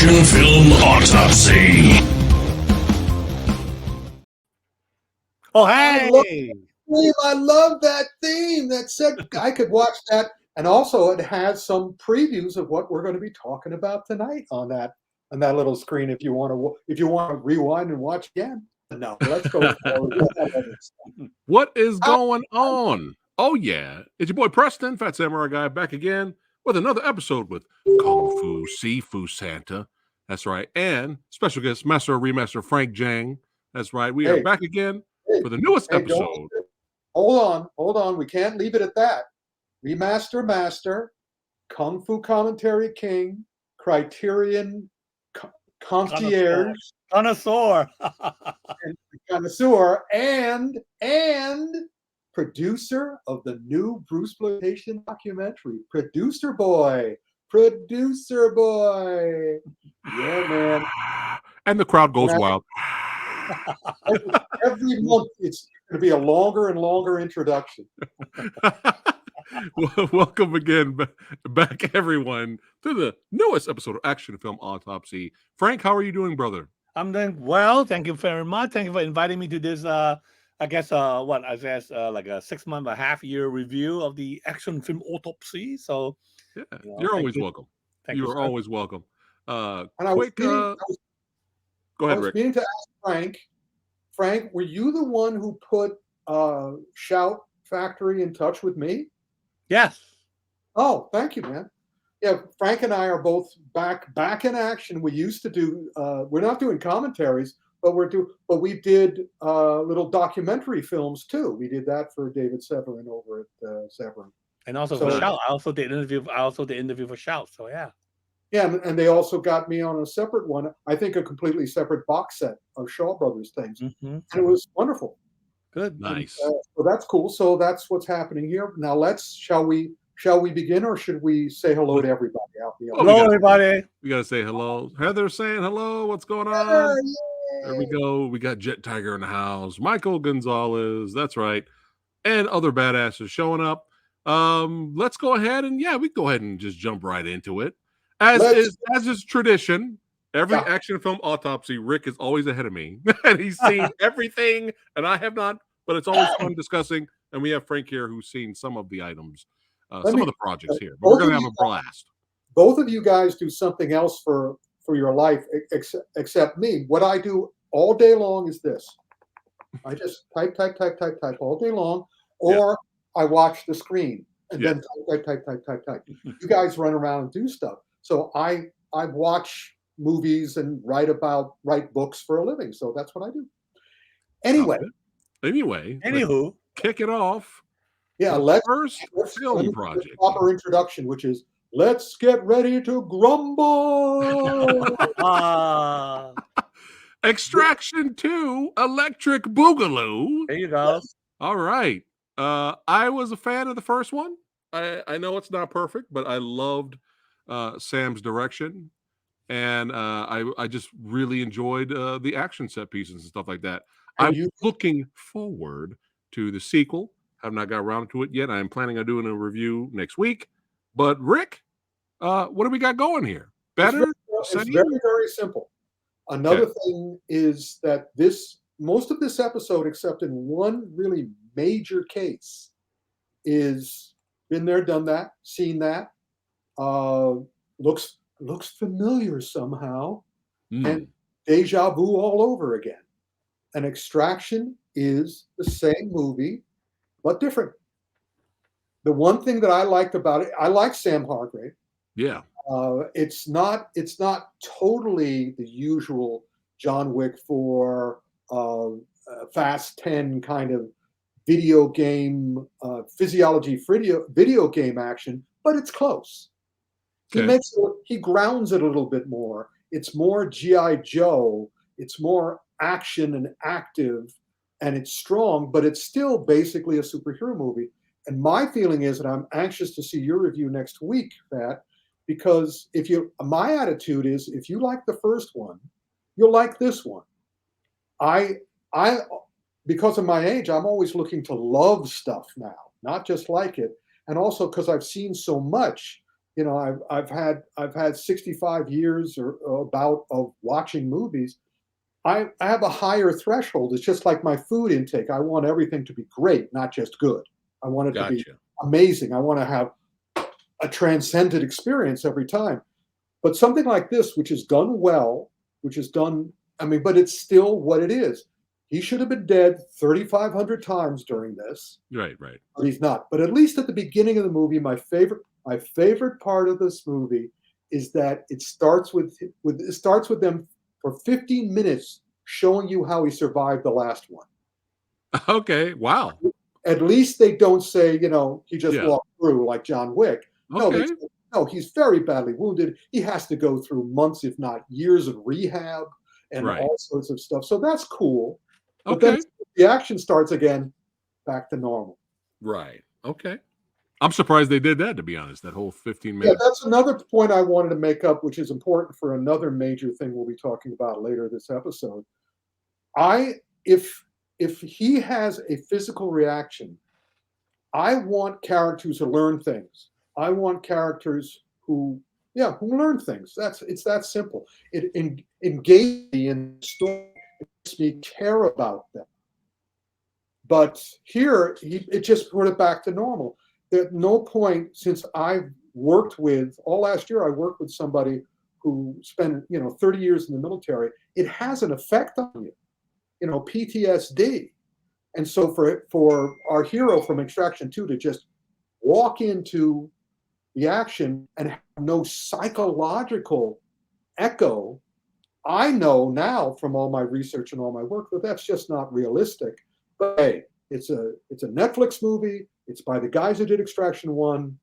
Action Film Autopsy. Oh, hey! I love that theme. That said, I could watch that, and also it has some previews of what we're going to be talking about tonight on that little screen. If you want to rewind and watch again. No, let's go forward. What is going on? Oh yeah, it's your boy Preston, Fat Samurai Guy, back again with another episode with Kung Fu Sifu Santa. That's right, and special guest Master Remaster Frank Jang. That's right, we are back again for the newest episode. Hold on. We can't leave it at that. Remaster Master, Kung Fu Commentary King, Criterion Concierge, Connoisseur, and producer of the new Bruceploitation documentary, Producer Boy. Yeah, man. And the crowd goes wild. Every month, it's going to be a longer and longer introduction. Welcome again back, everyone, to the newest episode of Action Film Autopsy. Frank, how are you doing, brother? I'm doing well. Thank you very much. Thank you for inviting me to this, like a 6 month, a half year review of the Action Film Autopsy. So, yeah, you're always welcome. You are always welcome. Go ahead, Rick. Meaning to ask Frank, were you the one who put Shout Factory in touch with me? Yes. Oh, thank you, man. Yeah, Frank and I are both back in action. We used to do. We're not doing commentaries, but we did little documentary films too. We did that for David Severin over at Severin, and also for Shout. I also did interview for Shout. So yeah. Yeah, and they also got me on a separate one. I think a completely separate box set of Shaw Brothers things, and it was wonderful. Good, nice. So that's cool. So that's what's happening here. Now shall we begin, or should we say hello to everybody out there? Hello, everybody. We gotta say hello. Heather's saying hello. What's going on? There we go. We got Jet Tiger in the house. Michael Gonzalez. That's right, and other badasses showing up. Let's go ahead and we go ahead and just jump right into it. As is tradition, every Action Film Autopsy, Rick is always ahead of me. And he's seen everything, and I have not, but it's always fun discussing. And we have Frank here who's seen some of the items, some of the projects here. But we're going to have a blast. Both of you guys do something else for your life, except me. What I do all day long is this. I just type all day long, or I watch the screen and then type. You guys run around and do stuff. So I watch movies and write books for a living. So that's what I do. Anyway, kick it off. Yeah, let's film project. Proper introduction, which is let's get ready to grumble. Extraction 2, Electric Boogaloo. There you go. All right. I was a fan of the first one. I know it's not perfect, but I loved Sam's direction, and I just really enjoyed the action set pieces and stuff like that. I'm looking forward to the sequel. Have not got around to it yet. I am planning on doing a review next week. But Rick, what do we got going here? Better? It's very, very simple. Another thing is that most of this episode, except in one really major case, is been there, done that, seen that. Looks familiar somehow, and deja vu all over again. An Extraction is the same movie, but different. The one thing that I liked about it, I like Sam Hargrave. Yeah. It's not totally the usual John Wick 4, Fast 10 kind of video game physiology video game action, but it's close. Okay. He grounds it a little bit more. It's more G.I. Joe. It's more action and active, and it's strong, but it's still basically a superhero movie. And my feeling is that I'm anxious to see your review next week, Pat, because my attitude is if you like the first one, you'll like this one. I because of my age, I'm always looking to love stuff now, not just like it. And also because I've seen so much you know, I've had 65 years or about of watching movies. I have a higher threshold. It's just like my food intake. I want everything to be great, not just good. I want it to be Gotcha. amazing. I want to have a transcendent experience every time. But something like this, which is done well, which is done, I mean, but it's still what it is. He should have been dead 3,500 times during this, Right, right. but he's not. But at least at the beginning of the movie, my favorite part of this movie is that it starts with them for 15 minutes showing you how he survived the last one. Okay. Wow. At least they don't say, you know, he just Yeah. walked through like John Wick. No, they Okay. say, no, he's very badly wounded. He has to go through months, if not years, of rehab and Right. all sorts of stuff. So that's cool. But then Okay. the action starts again, back to normal. Right. Okay. I'm surprised they did that, to be honest. That whole 15 Yeah, minutes. that's another point I wanted to make up, which is important for another major thing we'll be talking about later this episode. I if he has a physical reaction, I want characters to learn things. I want characters who learn things. It's that simple. It engages me in the story. It makes me care about them. But here, it just put it back to normal. At no point since I've worked with, all last year, I worked with somebody who spent 30 years in the military. It has an effect on you, PTSD. And so for our hero from Extraction 2 to just walk into the action and have no psychological echo, I know now from all my research and all my work that that's just not realistic. But hey, it's a Netflix movie. It's by the guys who did Extraction 1.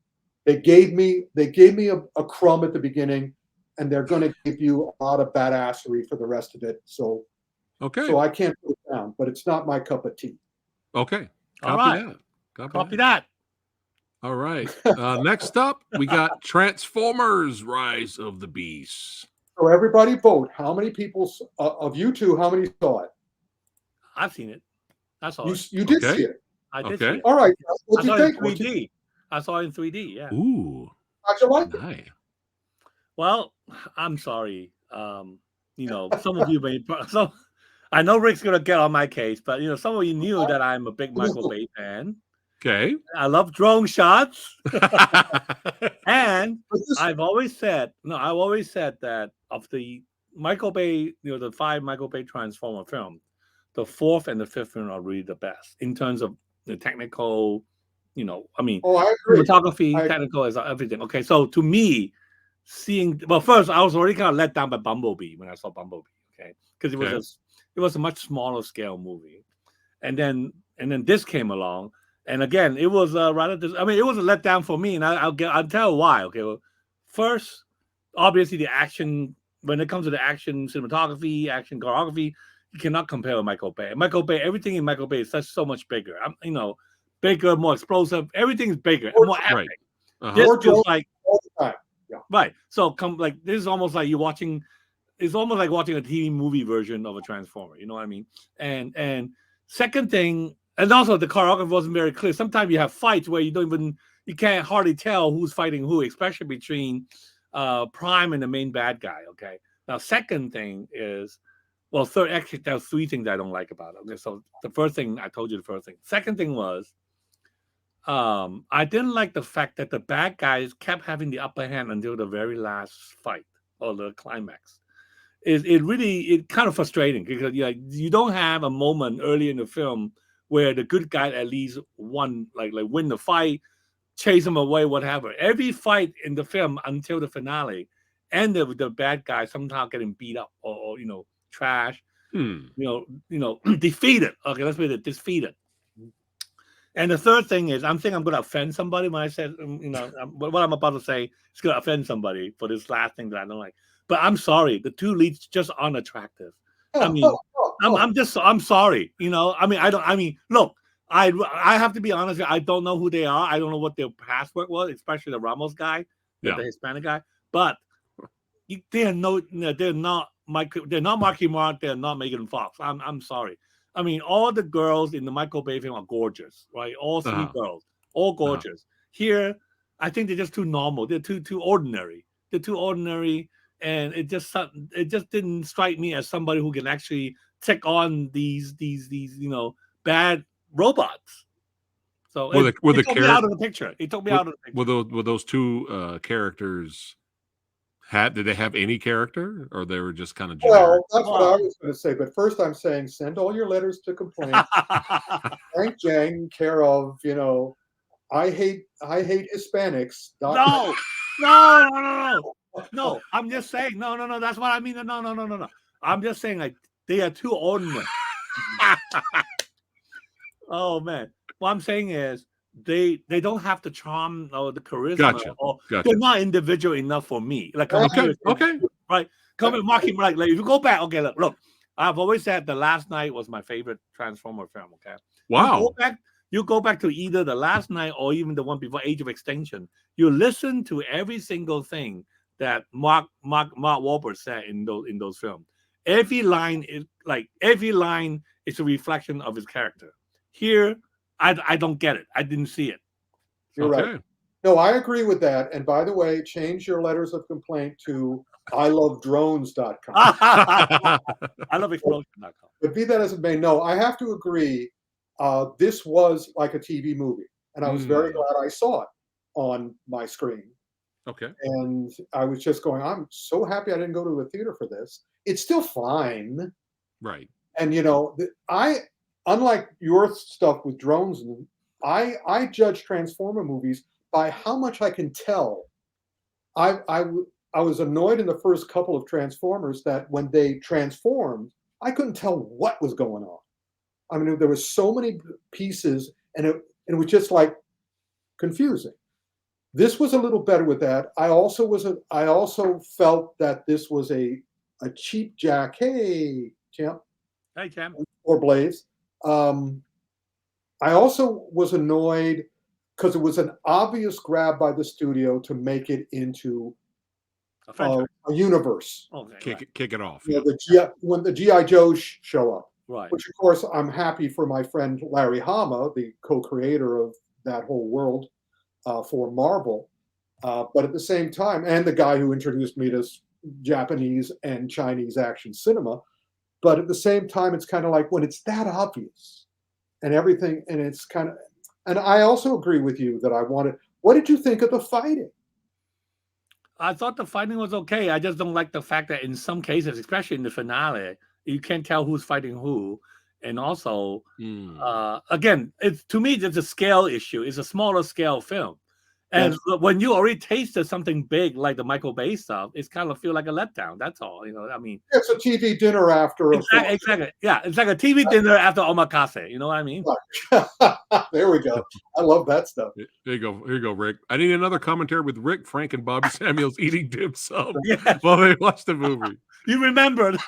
They gave me a crumb at the beginning, and they're going to give you a lot of badassery for the rest of it. So Okay. I can't put it down, but it's not my cup of tea. Okay. All Copy right. that. Copy that. All right. Next up, we got Transformers: Rise of the Beasts. So everybody vote. How many people of you two? How many saw it? I've seen it. I saw it. You did Okay. see it. I did Okay. see it. All right. What I do saw you it in think? What you- 3D. I saw it in 3D. Yeah. Ooh, How'd you like it? nice. Well, I'm sorry. Some of you may. So I know Rick's gonna get on my case, but some of you knew that I'm a big Michael Bay fan. Okay. I love drone shots, and But this- I've always said that of the Michael Bay, the 5 Michael Bay Transformer films, the 4th and the 5th one are really the best in terms of the technical. Oh, I agree. Cinematography, I- technical is everything. Okay, so to me, first I was already kind of let down by Bumblebee when I saw Bumblebee. Okay, because it was a much smaller scale movie, and then this came along, and again it was it was a letdown for me, and I'll tell why. Okay, well, first, obviously the action, when it comes to the action cinematography, action choreography, you cannot compare with Michael Bay. Everything in Michael Bay is so much bigger. Bigger, more explosive. Everything is bigger, and more epic. Right. Uh-huh. This More feels like all the time. right. So this is almost like you're watching. It's almost like watching a TV movie version of a Transformer. You know what I mean? And second thing, and also the choreography wasn't very clear. Sometimes you have fights where you can't hardly tell who's fighting who, especially between Prime and the main bad guy. Okay. Now, second thing is, actually, there's 3 things I don't like about it. Okay, so the first thing I told you, the first thing. Second thing was, I didn't like the fact that the bad guys kept having the upper hand until the very last fight or the climax. It kind of frustrating because you don't have a moment early in the film where the good guy at least won, like win the fight, chase him away, whatever. Every fight in the film until the finale ended with the bad guy somehow getting beat up or trash, defeated. Okay, let's put it defeated. And the third thing is, I'm going to offend somebody when I said, what I'm about to say is going to offend somebody for this last thing that I don't like. But I'm sorry, the 2 leads just aren't attractive. I mean, I'm sorry. Look, I have to be honest. I don't know who they are. I don't know what their password was, especially the Ramos guy, the Hispanic guy. But they're not Marky Mark. They're not Megan Fox. I'm sorry. I mean, all the girls in the Michael Bay film are gorgeous, right? All 3 girls, all gorgeous. Here, I think they're just too normal. They're too ordinary. They're too ordinary, and it just didn't strike me as somebody who can actually take on these bad robots. So Were the took me out of the picture. It took me out of the picture. Were those two characters? Did they have any character, or they were just kind of generic? Well, that's what I was going to say. But first, I'm saying send all your letters to complaint. Frank Jang, care of I hate Hispanics. No. I'm just saying no. That's what I mean. No. I'm just saying like they are too ordinary. Oh man, what I'm saying is they don't have the charm or the charisma. Gotcha. They're not individual enough for me. Like okay, right. Come and mark him right. Like if you go back, okay, look. I've always said The Last Night was my favorite Transformer film. Okay. Wow. You go back to either The Last Night or even the one before Age of Extinction. You listen to every single thing that Mark Wahlberg said in those films. Every line is a reflection of his character. Here, I don't get it. I didn't see it. You're right. No, I agree with that. And by the way, change your letters of complaint to ilovedrones.com. I love explosion.com. But be that as it may, no, I have to agree. This was like a TV movie, and I was very glad I saw it on my screen. Okay. And I was just going, I'm so happy I didn't go to a theater for this. It's still fine. Right. And, unlike your stuff with drones, I judge Transformer movies by how much I can tell. I was annoyed in the first couple of Transformers that when they transformed, I couldn't tell what was going on. I mean, there were so many pieces, and it was just like confusing. This was a little better with that. I also felt that this was a cheap jack. Hey, champ. Hey, champ. Or Blaze. I also was annoyed because it was an obvious grab by the studio to make it into a universe. Okay, kick it off. When the G.I. Joes show up. Right. Which, of course, I'm happy for my friend Larry Hama, the co-creator of that whole world for Marvel. But at the same time, and the guy who introduced me to Japanese and Chinese action cinema. But at the same time, it's kind of like when it's that obvious and everything, and it's kind of, and I also agree with you that what did you think of the fighting? I thought the fighting was okay. I just don't like the fact that in some cases, especially in the finale, you can't tell who's fighting who. And also, again, to me, it's a scale issue. It's a smaller scale film. And when you already tasted something big like the Michael Bay stuff, it's kind of feel like a letdown. That's all. I mean, it's a TV dinner after. Exactly. Yeah, it's like a TV dinner after omakase. You know what I mean? There we go. I love that stuff. Here you go, Rick. I need another commentary with Rick, Frank, and Bobby Samuels eating dim sum while they watch the movie. You remembered.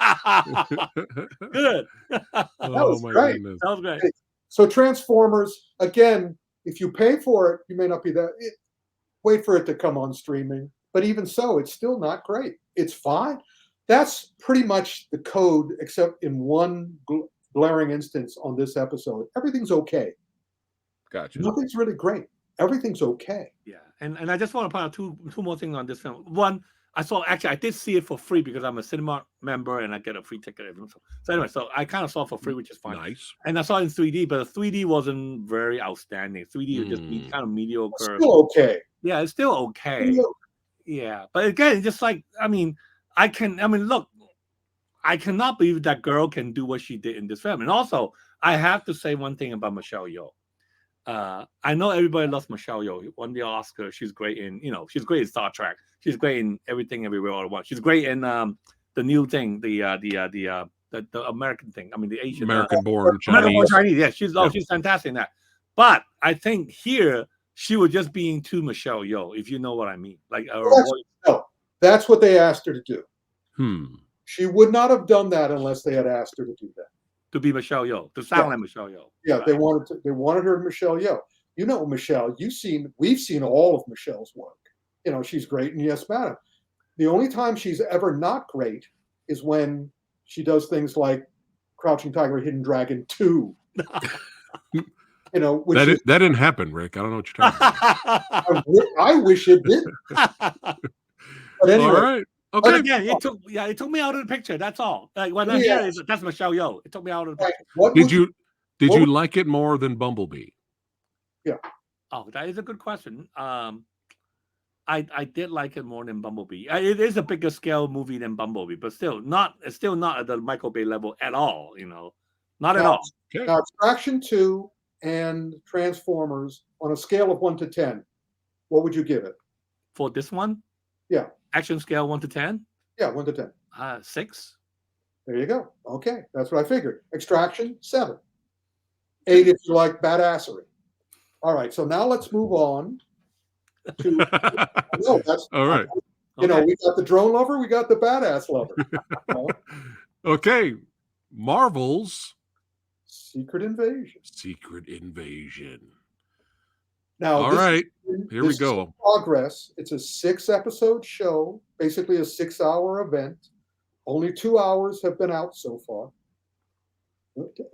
Good. That was great. Goodness. That was great. So Transformers, again, if you pay for it, you may not be that. Wait for it to come on streaming. But even so, it's still not great. It's fine. That's pretty much the code, except in one glaring instance on this episode. Everything's okay. Gotcha. Nothing's really great. Everything's okay. Yeah. And I just want to point out two more things on this film. One, I did see it for free because I'm a cinema member and I get a free ticket. So anyway, I kind of saw it for free, which is fine. Nice. And I saw it in 3D, but the 3D wasn't very outstanding. 3D was just kind of mediocre. It's still okay. Yeah, it's still okay. Yeah. But again, just like, look, I cannot believe that girl can do what she did in this film. And also, I have to say one thing about Michelle Yeoh. I know everybody loves Michelle Yeoh. Won the Oscar. She's great in, she's great in Star Trek. She's great in Everything Everywhere All at Once. She's great in the new thing, the American thing. I mean, the Asian American-born Chinese. American-born Chinese. Yeah, she's fantastic in that. But I think here she was just being too Michelle Yeoh, if you know what I mean. Like, that's what they asked her to do. She would not have done that unless they had asked her to do that. To be Michelle Yeoh, to sound like Michelle Yeoh. Yeah, right. They wanted her to Michelle Yeoh. Michelle. We've seen all of Michelle's work. She's great in Yes, Madam. The only time she's ever not great is when she does things like Crouching Tiger, Hidden Dragon 2. which That is, that didn't happen, Rick. I don't know what you're talking about. I wish it did. But anyway, All right. But Okay. again, it took me out of the picture. That's all. Like when Let I me hear ask it, that's Michelle Yeoh. It took me out of the Frank, picture. what Did would you what would- like it more than Bumblebee? Oh, that is a good question. I did like it more than Bumblebee. It is a bigger scale movie than Bumblebee, but it's still not at the Michael Bay level at all. Not at Now, all. Okay. now Extraction 2 and Transformers on a scale of 1 to 10, what would you give it? For this one, Yeah. action scale 1 to 10, Yeah, 1 to 10. 6. There you go. Okay, that's what I figured. Extraction 7. 8 if you like badassery. All right, so now let's move on to no, that's All right. we got the drone lover, we got the badass lover. Okay. Marvel's Secret Invasion. Secret Invasion. Now, All this right. is- Here we this is go. in progress. It's a 6-episode show, basically a 6-hour event. Only 2 hours have been out so far.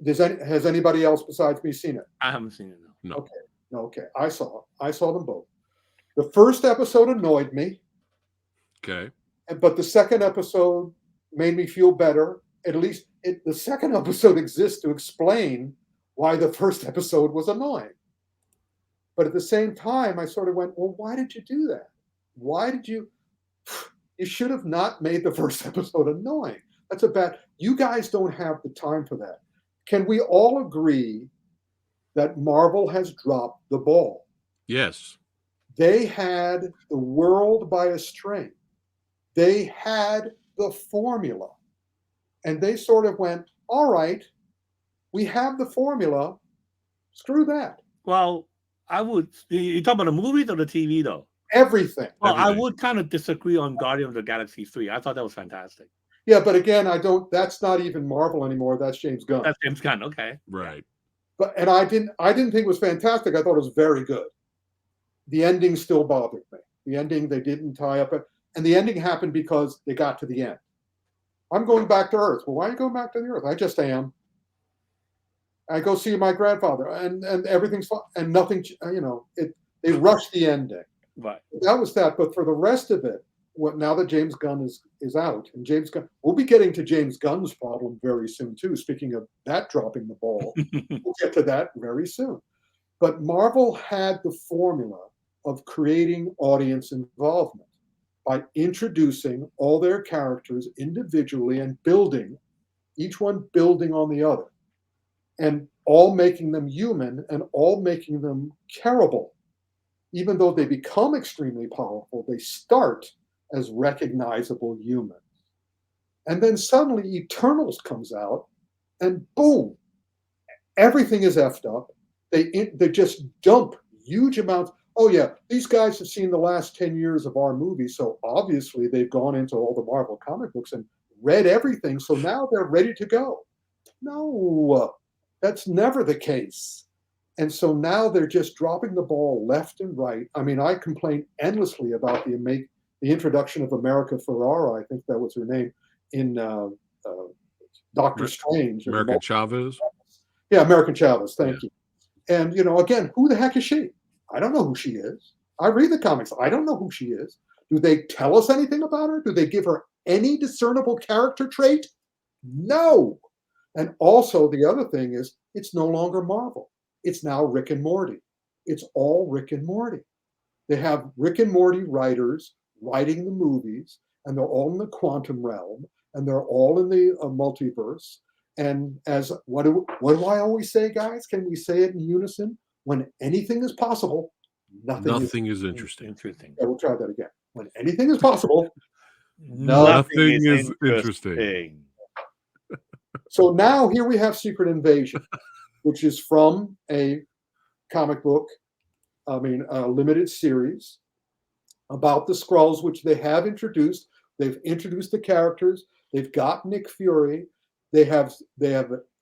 Has anybody else besides me seen it? I haven't seen it. No. No, okay, I saw them both. The first episode annoyed me, Okay. but the second episode made me feel better. At least the second episode exists to explain why the first episode was annoying. But at the same time, I sort of went, well, why did you do that? Why did you? You should have not made the first episode annoying. That's a bad. You guys don't have the time for that. Can we all agree that Marvel has dropped the ball? Yes. They had the world by a string. They had the formula. And they sort of went, all right, we have the formula. Screw that. Well, I would. You talking about the movies or the TV though? Everything. Well, I Everything. would kind of disagree on Guardian of the Galaxy 3. I thought that was fantastic. Yeah, but again, that's not even Marvel anymore. That's James Gunn. That's James Gunn. Okay. Right. And I didn't think it was fantastic. I thought it was very good. The ending still bothered me. The ending, they didn't tie up it. And the ending happened because they got to the end. I'm going back to Earth. Well, why are you going back to the Earth? I just am. I go see my grandfather, and everything's fine, and nothing. They rushed the ending. Right. That was that. But for the rest of it, now that James Gunn is out, and James Gunn, we'll be getting to James Gunn's problem very soon too. Speaking of that dropping the ball, we'll get to that very soon. But Marvel had the formula of creating audience involvement by introducing all their characters individually and building, each one building on the other, and all making them human and all making them careable. Even though they become extremely powerful, they start as recognizable humans. And then suddenly Eternals comes out, and boom, everything is effed up. They just dump huge amounts. Oh yeah, these guys have seen the last 10 years of our movies, so obviously they've gone into all the Marvel comic books and read everything, so now they're ready to go. No, that's never the case. And so now they're just dropping the ball left and right. I mean, I complained endlessly about the introduction of America Ferrara, I think that was her name, in Doctor Strange. American Chavez. Yeah, American Chavez, thank you. And, again, who the heck is she? I don't know who she is. I read the comics. I don't know who she is. Do they tell us anything about her? Do they give her any discernible character trait? No. And also, the other thing is, it's no longer Marvel. It's now Rick and Morty. It's all Rick and Morty. They have Rick and Morty writers writing the movies, and they're all in the quantum realm, and they're all in the multiverse. And what do I always say, guys? Can we say it in unison? When anything is possible, nothing is interesting. Interesting. Yeah, we'll try that again. When anything is possible, Nothing is interesting. So now here we have Secret Invasion, which is from a comic book, a limited series about the Skrulls, which they have introduced. They've introduced the characters. They've got Nick Fury. They have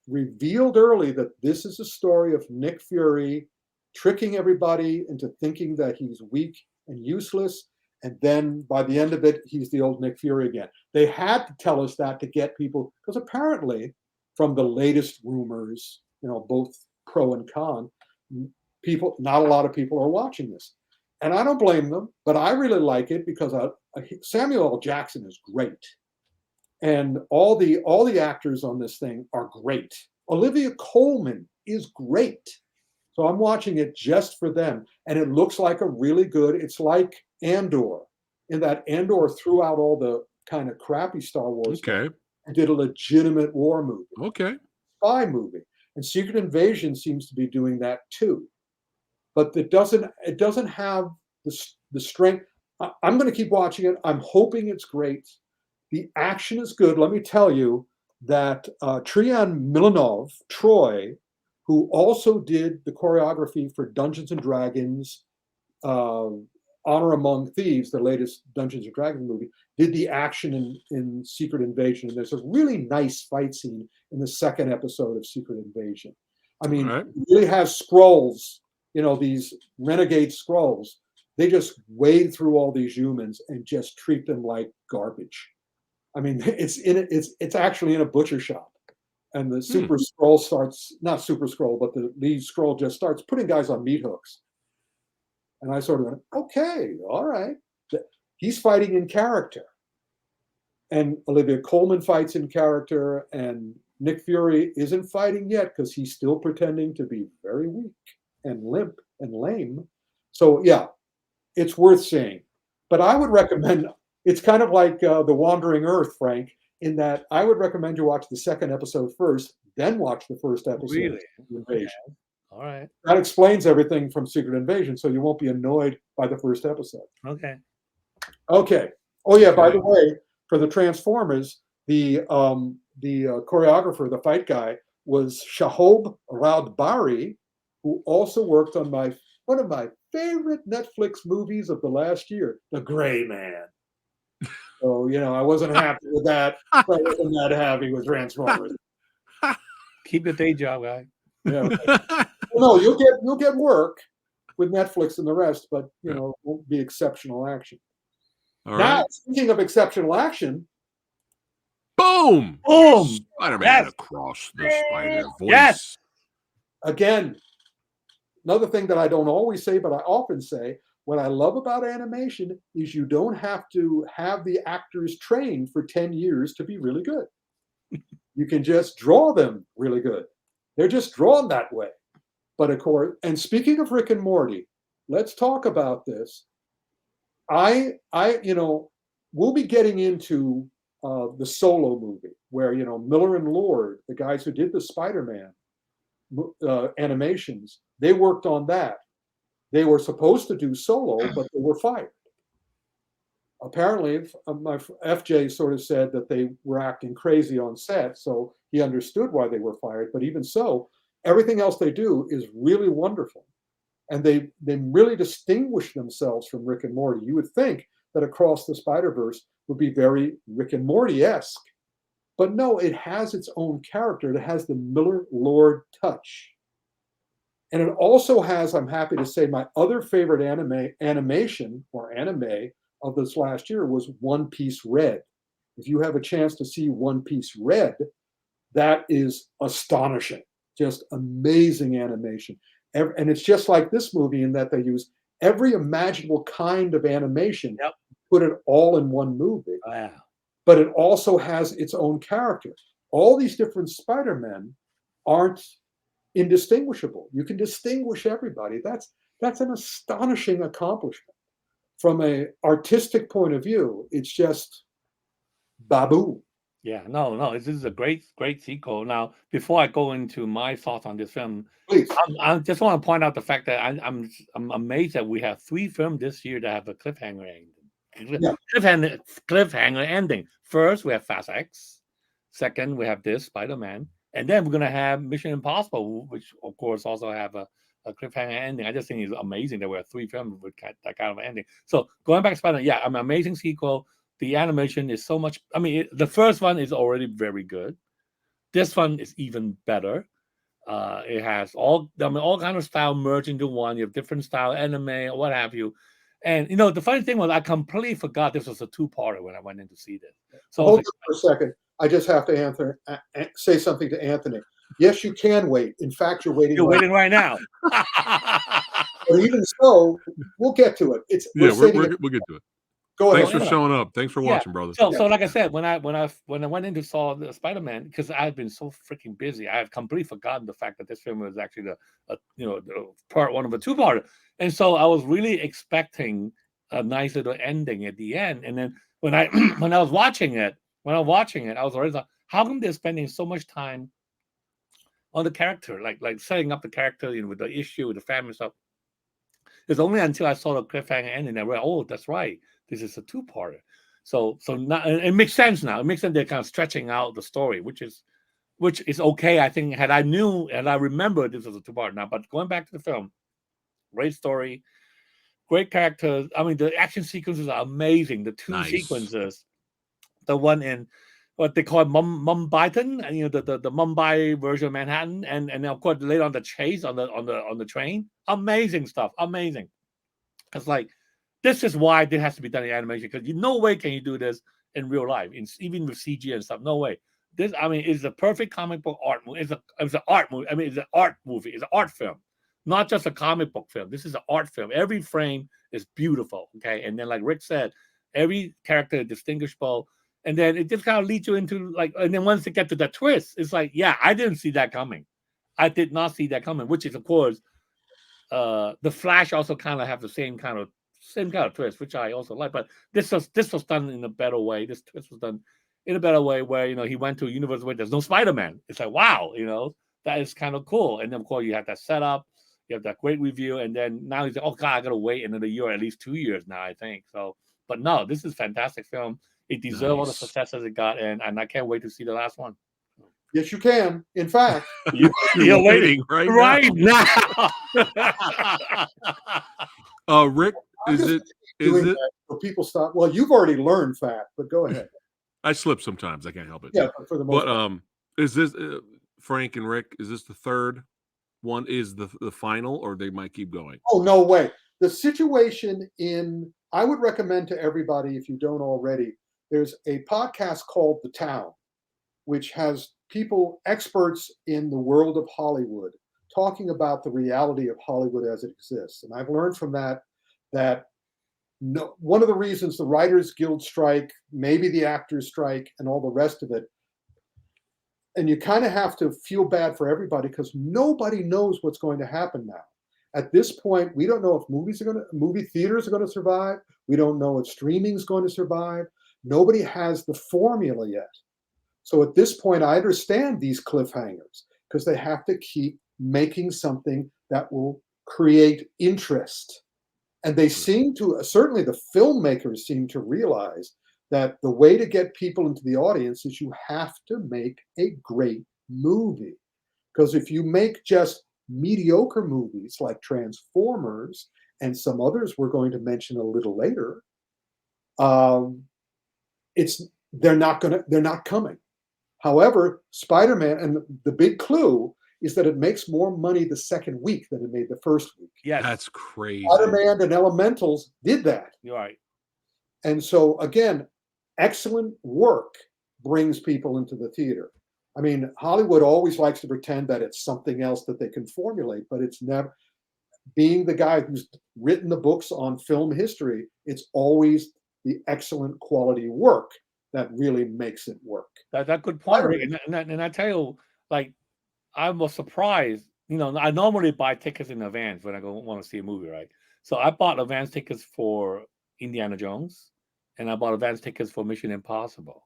revealed early that this is a story of Nick Fury tricking everybody into thinking that he's weak and useless. And then by the end of it, he's the old Nick Fury again. They had to tell us that to get people, because apparently from the latest rumors, both pro and con, not a lot of people are watching this. And I don't blame them, but I really like it because Samuel L. Jackson is great. And all the actors on this thing are great. Olivia Colman is great. So I'm watching it just for them. And it looks like a really good, it's like Andor, in that Andor threw out all the kind of crappy Star Wars Okay. and did a legitimate war movie, Okay. spy movie. And Secret Invasion seems to be doing that too. But it doesn't have the strength. I'm going to keep watching it. I'm hoping it's great. The action is good. Let me tell you that Trian Milanov, Troy, who also did the choreography for Dungeons and Dragons, Honor Among Thieves, the latest Dungeons and Dragons movie, did the action in Secret Invasion. And there's a really nice fight scene in the second episode of Secret Invasion. I mean, All right. it really has Skrulls, these renegade Skrulls. They just wade through all these humans and just treat them like garbage. I mean, it's actually in a butcher shop. And the Super Skrull starts, not Super Skrull, but the lead Skrull just starts putting guys on meat hooks. And I sort of went, okay, all right. He's fighting in character. And Olivia Colman fights in character, and Nick Fury isn't fighting yet because he's still pretending to be very weak and limp and lame. So, yeah, it's worth seeing. But I would recommend, it's kind of like The Wandering Earth, Frank, in that I would recommend you watch the second episode first, then watch the first episode Really? of Invasion. Okay. All right. That explains everything from Secret Invasion, so you won't be annoyed by the first episode. Okay. Okay. Oh yeah. By the way, for the Transformers, the choreographer, the fight guy, was Shahob Raudbari, who also worked on one of my favorite Netflix movies of the last year, The Gray Man. So I wasn't happy with that. But I wasn't that happy with Transformers. Keep your day job, guy. Yeah. No, you'll get work with Netflix and the rest, but it won't be exceptional action. All Now, right. speaking of exceptional action, Boom! Boom! Spider-Man Yes. across the Spider-Voice. Yes. again, another thing that I don't always say, but I often say, what I love about animation is you don't have to have the actors trained for 10 years to be really good. You can just draw them really good. They're just drawn that way. But of course, and speaking of Rick and Morty, let's talk about this. We'll be getting into the Solo movie where, Miller and Lord, the guys who did the Spider-Man animations, they worked on that. They were supposed to do Solo, but they were fired. Apparently, my FJ sort of said that they were acting crazy on set, so he understood why they were fired. But even so, everything else they do is really wonderful. And they really distinguish themselves from Rick and Morty. You would think that Across the Spider-Verse would be very Rick and Morty-esque. But no, it has its own character. It has the Miller-Lord touch. And it also has, I'm happy to say, my other favorite animation of this last year was One Piece Red. If you have a chance to see One Piece Red, that is astonishing. Just amazing animation. And it's just like this movie in that they use every imaginable kind of animation, put it all in one movie. Wow. But it also has its own character. All these different Spider-Men aren't indistinguishable. You can distinguish everybody. That's an astonishing accomplishment. From an artistic point of view, it's just baboon. Yeah, no, this is a great sequel. Now, before I go into my thoughts on this film, Please. I just want to point out the fact that I'm amazed that we have 3 films this year that have a cliffhanger ending. Yeah. Cliffhanger ending. First, we have Fast X. Second, we have this Spider-Man, and then we're gonna have Mission Impossible, which of course also have a cliffhanger ending. I just think it's amazing that we have 3 films with that kind of ending. So going back to Spider-Man, yeah, an amazing sequel. The animation is so much. I mean, the first one is already very good. This one is even better. It has all kind of style merged into one. You have different style anime or what have you. And the funny thing was, I completely forgot this was a 2-parter when I went in to see this. So Hold on for a second. I just have to say something to Anthony. Yes, you can wait. In fact, you're waiting. You're right waiting right now. But even so, we'll get to it. Yeah, We'll we'll get to it. go Thanks ahead. for showing up. Thanks for watching, brother. So, Yeah. so like I said, when I went in to saw the Spider-Man, because I had been so freaking busy, I had completely forgotten the fact that this film was actually the part one of a two-parter, and so I was really expecting a nice little ending at the end. And then when I when I was watching it, I was already like, how come they're spending so much time on the character, like setting up the character, with the issue with the family stuff? It's only until I saw the cliffhanger ending that I realized, oh, that's right, this is a two-parter. So now it makes sense now. It makes sense they're kind of stretching out the story, which is okay. I think had I remembered this was a two-parter now. But going back to the film, great story, great characters. I mean, the action sequences are amazing. The two sequences, the one in what they call Mumbaiton, and the Mumbai version of Manhattan, and then of course later on the chase on the train. Amazing stuff. Amazing. It's like, this is why this has to be done in animation, because no way can you do this in real life, even with CG and stuff. No way. This, I mean, is a perfect comic book art movie. It's an art movie. I mean, it's an art movie. It's an art film, not just a comic book film. This is an art film. Every frame is beautiful. Okay, and then like Rick said, every character is distinguishable, and then it just kind of leads you into and then once they get to that twist, it's like, yeah, I didn't see that coming. I did not see that coming, which is of course, the Flash also kind of have the same kind of twist, which I also like. But this was done in a better way. This twist was done in a better way, where he went to a universe where there's no Spider-Man. It's like, wow, that is kind of cool. And then of course you have that setup, you have that great review, and then now he's like, oh god, I gotta wait another year, at least 2 years now, I think. So, but no, this is a fantastic film. It deserves all the successes it got, and I can't wait to see the last one. Yes, you can. In fact, you're waiting right now. Rick, is it? So people stop. Well, you've already learned fact, but go ahead. I slip sometimes. I can't help it. Yeah, for the most part. Is this Frank and Rick? Is this the third one? Is the final, or they might keep going? Oh, no way. The situation I would recommend to everybody, if you don't already, there's a podcast called The Town, which has people, experts in the world of Hollywood, talking about the reality of Hollywood as it exists. And I've learned from that one of the reasons the Writers Guild strike, maybe the actors strike, and all the rest of it, and you kind of have to feel bad for everybody because nobody knows what's going to happen now. At this point, we don't know if movie theaters are going to survive. We don't know if streaming is going to survive. Nobody has the formula yet. So at this point, I understand these cliffhangers because they have to keep making something that will create interest. And they seem to, certainly the filmmakers seem to realize that the way to get people into the audience is you have to make a great movie. Because if you make just mediocre movies like Transformers and some others we're going to mention a little later, they're not coming. However, Spider-Man, and the big clue is that it makes more money the second week than it made the first week. Yes. That's crazy. Spider-Man and Elementals did that. You're right. And so again, excellent work brings people into the theater. I mean, Hollywood always likes to pretend that it's something else that they can formulate, but it's never. Being the guy who's written the books on film history, it's always the excellent quality work that really makes it work. That's a good point, Rick. And I tell you, like, I was surprised. I normally buy tickets in advance when I want to see a movie, right? So I bought advance tickets for Indiana Jones, and I bought advance tickets for Mission Impossible.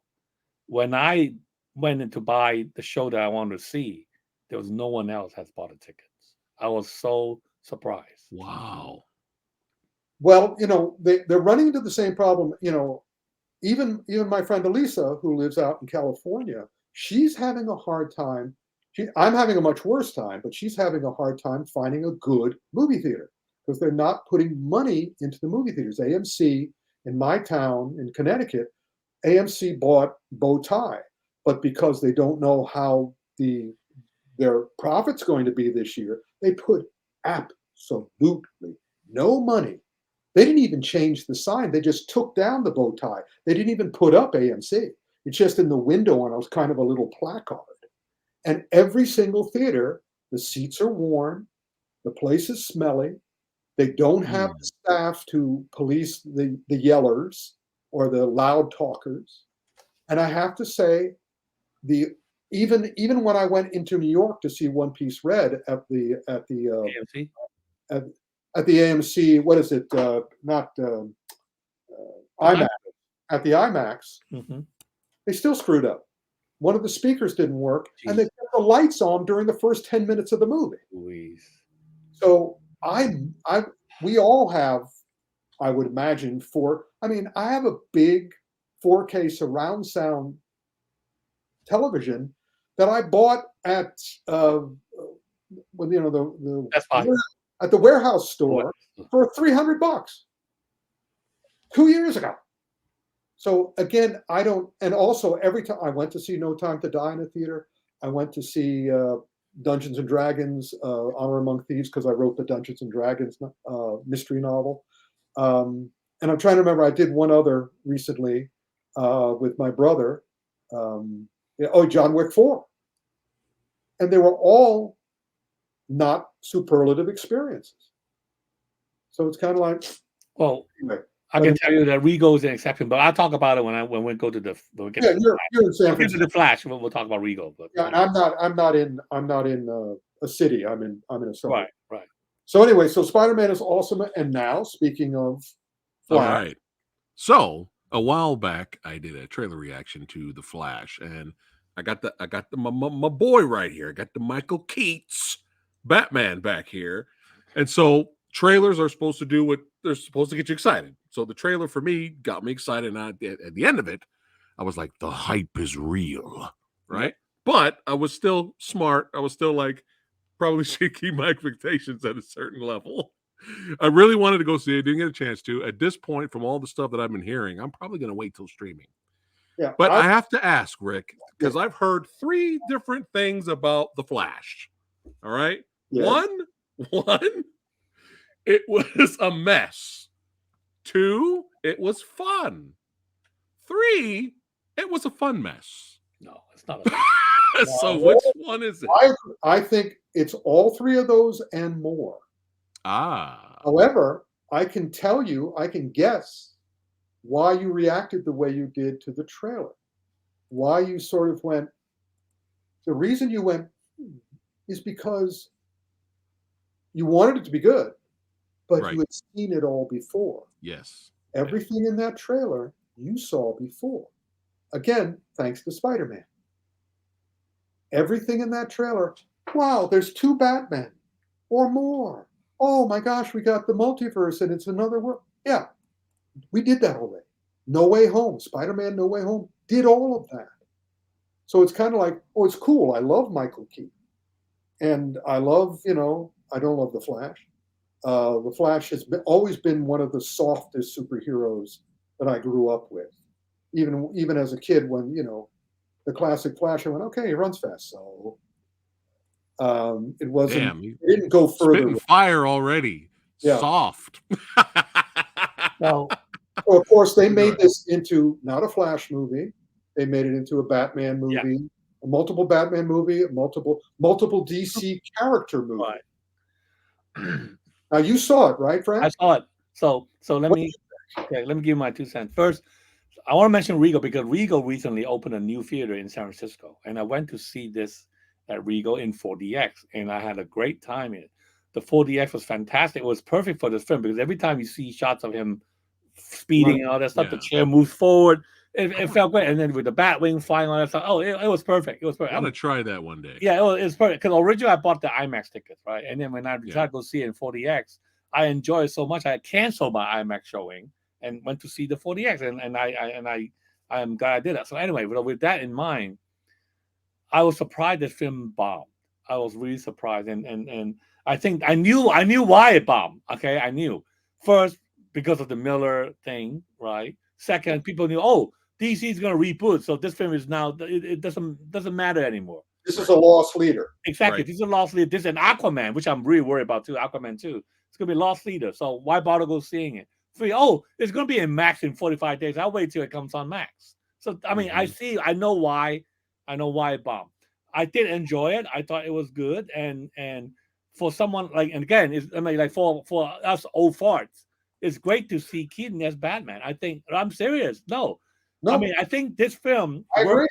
When I went in to buy the show that I wanted to see, there was no one else has bought the tickets. I was so surprised. Wow. Well, they're running into the same problem. Even my friend Elisa, who lives out in California, she's having a hard time. I'm having a much worse time, but she's having a hard time finding a good movie theater because they're not putting money into the movie theaters. AMC in my town in Connecticut, AMC bought Bow Tie, but because they don't know how their profit's going to be this year, they put absolutely no money. They didn't even change the sign. They just took down the Bow Tie. They didn't even put up AMC. It's just in the window on a kind of a little placard. And every single theater, the seats are worn, the place is smelly. They don't have the staff to police the yellers or the loud talkers. And I have to say, even when I went into New York to see One Piece Red at the AMC. at the AMC, what is it? Not IMAX. At the IMAX, Mhm. they still screwed up. One of the speakers didn't work, and they Jeez. kept the lights on during the first 10 minutes of the movie. Louise. So we all have, I would imagine, I have a big 4K surround sound television that I bought at when That's fine. at the warehouse store for $300 2 years ago. So again, I don't, and also every time I went to see No Time to Die in a theater, I went to see Dungeons and Dragons, Honor Among Thieves, because I wrote the Dungeons and Dragons mystery novel. And I'm trying to remember, I did one other recently with my brother. John Wick 4. And they were all not superlative experiences. So it's kind of like, Well, anyway. I can tell you that Regal is an exception, but I'll talk about it when we go to the when we get to the You're in San Flash. Get to Francisco. the Flash. We'll talk about Regal. But Yeah, and I'm not in a city. I'm in a suburb. right. So anyway, so Spider-Man is awesome. And now, speaking of All Flash, right. So a while back, I did a trailer reaction to The Flash, and I got my boy right here. I got the Michael Keats Batman back here, and so trailers are supposed to do what they're supposed to get you excited. So the trailer for me got me excited, and at the end of it, I was like, the hype is real, right? But I was still smart. I was still like, probably should keep my expectations at a certain level. I really wanted to go see it. Didn't get a chance to. At this point, from all the stuff that I've been hearing, I'm probably going to wait till streaming. yeah, But I have to ask, Rick, because I've heard 3 different things about The Flash. All right. Yes. One, it was a mess. 2, it was fun. 3, it was a fun mess. No, it's not. So which one is it? I think it's all 3 of those and more. However, I can guess why you reacted the way you did to the trailer. Why you sort of went. The reason you went is because you wanted it to be good, but Right. you had seen it all before. Yes. Everything in that trailer you saw before. Again, thanks to Spider-Man. Everything in that trailer, wow, there's 2 Batmen or more. Oh my gosh, we got the multiverse and it's another world. Yeah, we did that already. No Way Home, Spider-Man No Way Home did all of that. So it's kind of like, oh, it's cool. I love Michael Keaton. And I love, I don't love The Flash. The Flash has always been one of the softest superheroes that I grew up with. Even as a kid, when the classic Flash, I went, okay, he runs fast. So it wasn't. Damn, it didn't go further. Spitting fire already. Yeah. Soft. Well, So of course, they made this into not a Flash movie. They made it into a Batman movie, a multiple Batman movie, a multiple DC character movie. Right. Now you saw it, right, Fred? I saw it. So let me give you my 2 cents. First, I want to mention Regal because Regal recently opened a new theater in San Francisco, and I went to see this at Regal in 4DX, and I had a great time in it. The 4DX was fantastic. It was perfect for this film because every time you see shots of him speeding and all that stuff, the chair moves forward. It felt great, and then with the Batwing flying on that stuff, it was perfect. It was perfect. I want to try that one day. Yeah, it was perfect because originally I bought the IMAX tickets, right? And then when I tried to go see it in 4DX, I enjoyed it so much I canceled my IMAX showing and went to see the 4DX, and I'm glad I did that. So anyway, with that in mind, I was surprised that film bombed. I was really surprised, and I think I knew why it bombed. Okay, I knew first because of the Miller thing, right? Second, people knew, DC is going to reboot, so this film is now it doesn't matter anymore. This is a lost leader. Exactly, This is a lost leader. This is an Aquaman, which I'm really worried about too. Aquaman 2. It's going to be a lost leader. So why bother go seeing it? It's going to be in Max in 45 days. I'll wait till it comes on Max. So I mean, I know why it bombed. I did enjoy it. I thought it was good, and for someone like, and again, it's, I mean, like for us old farts, it's great to see Keaton as Batman. I think I'm serious. No, I No, mean, I think this film I agree.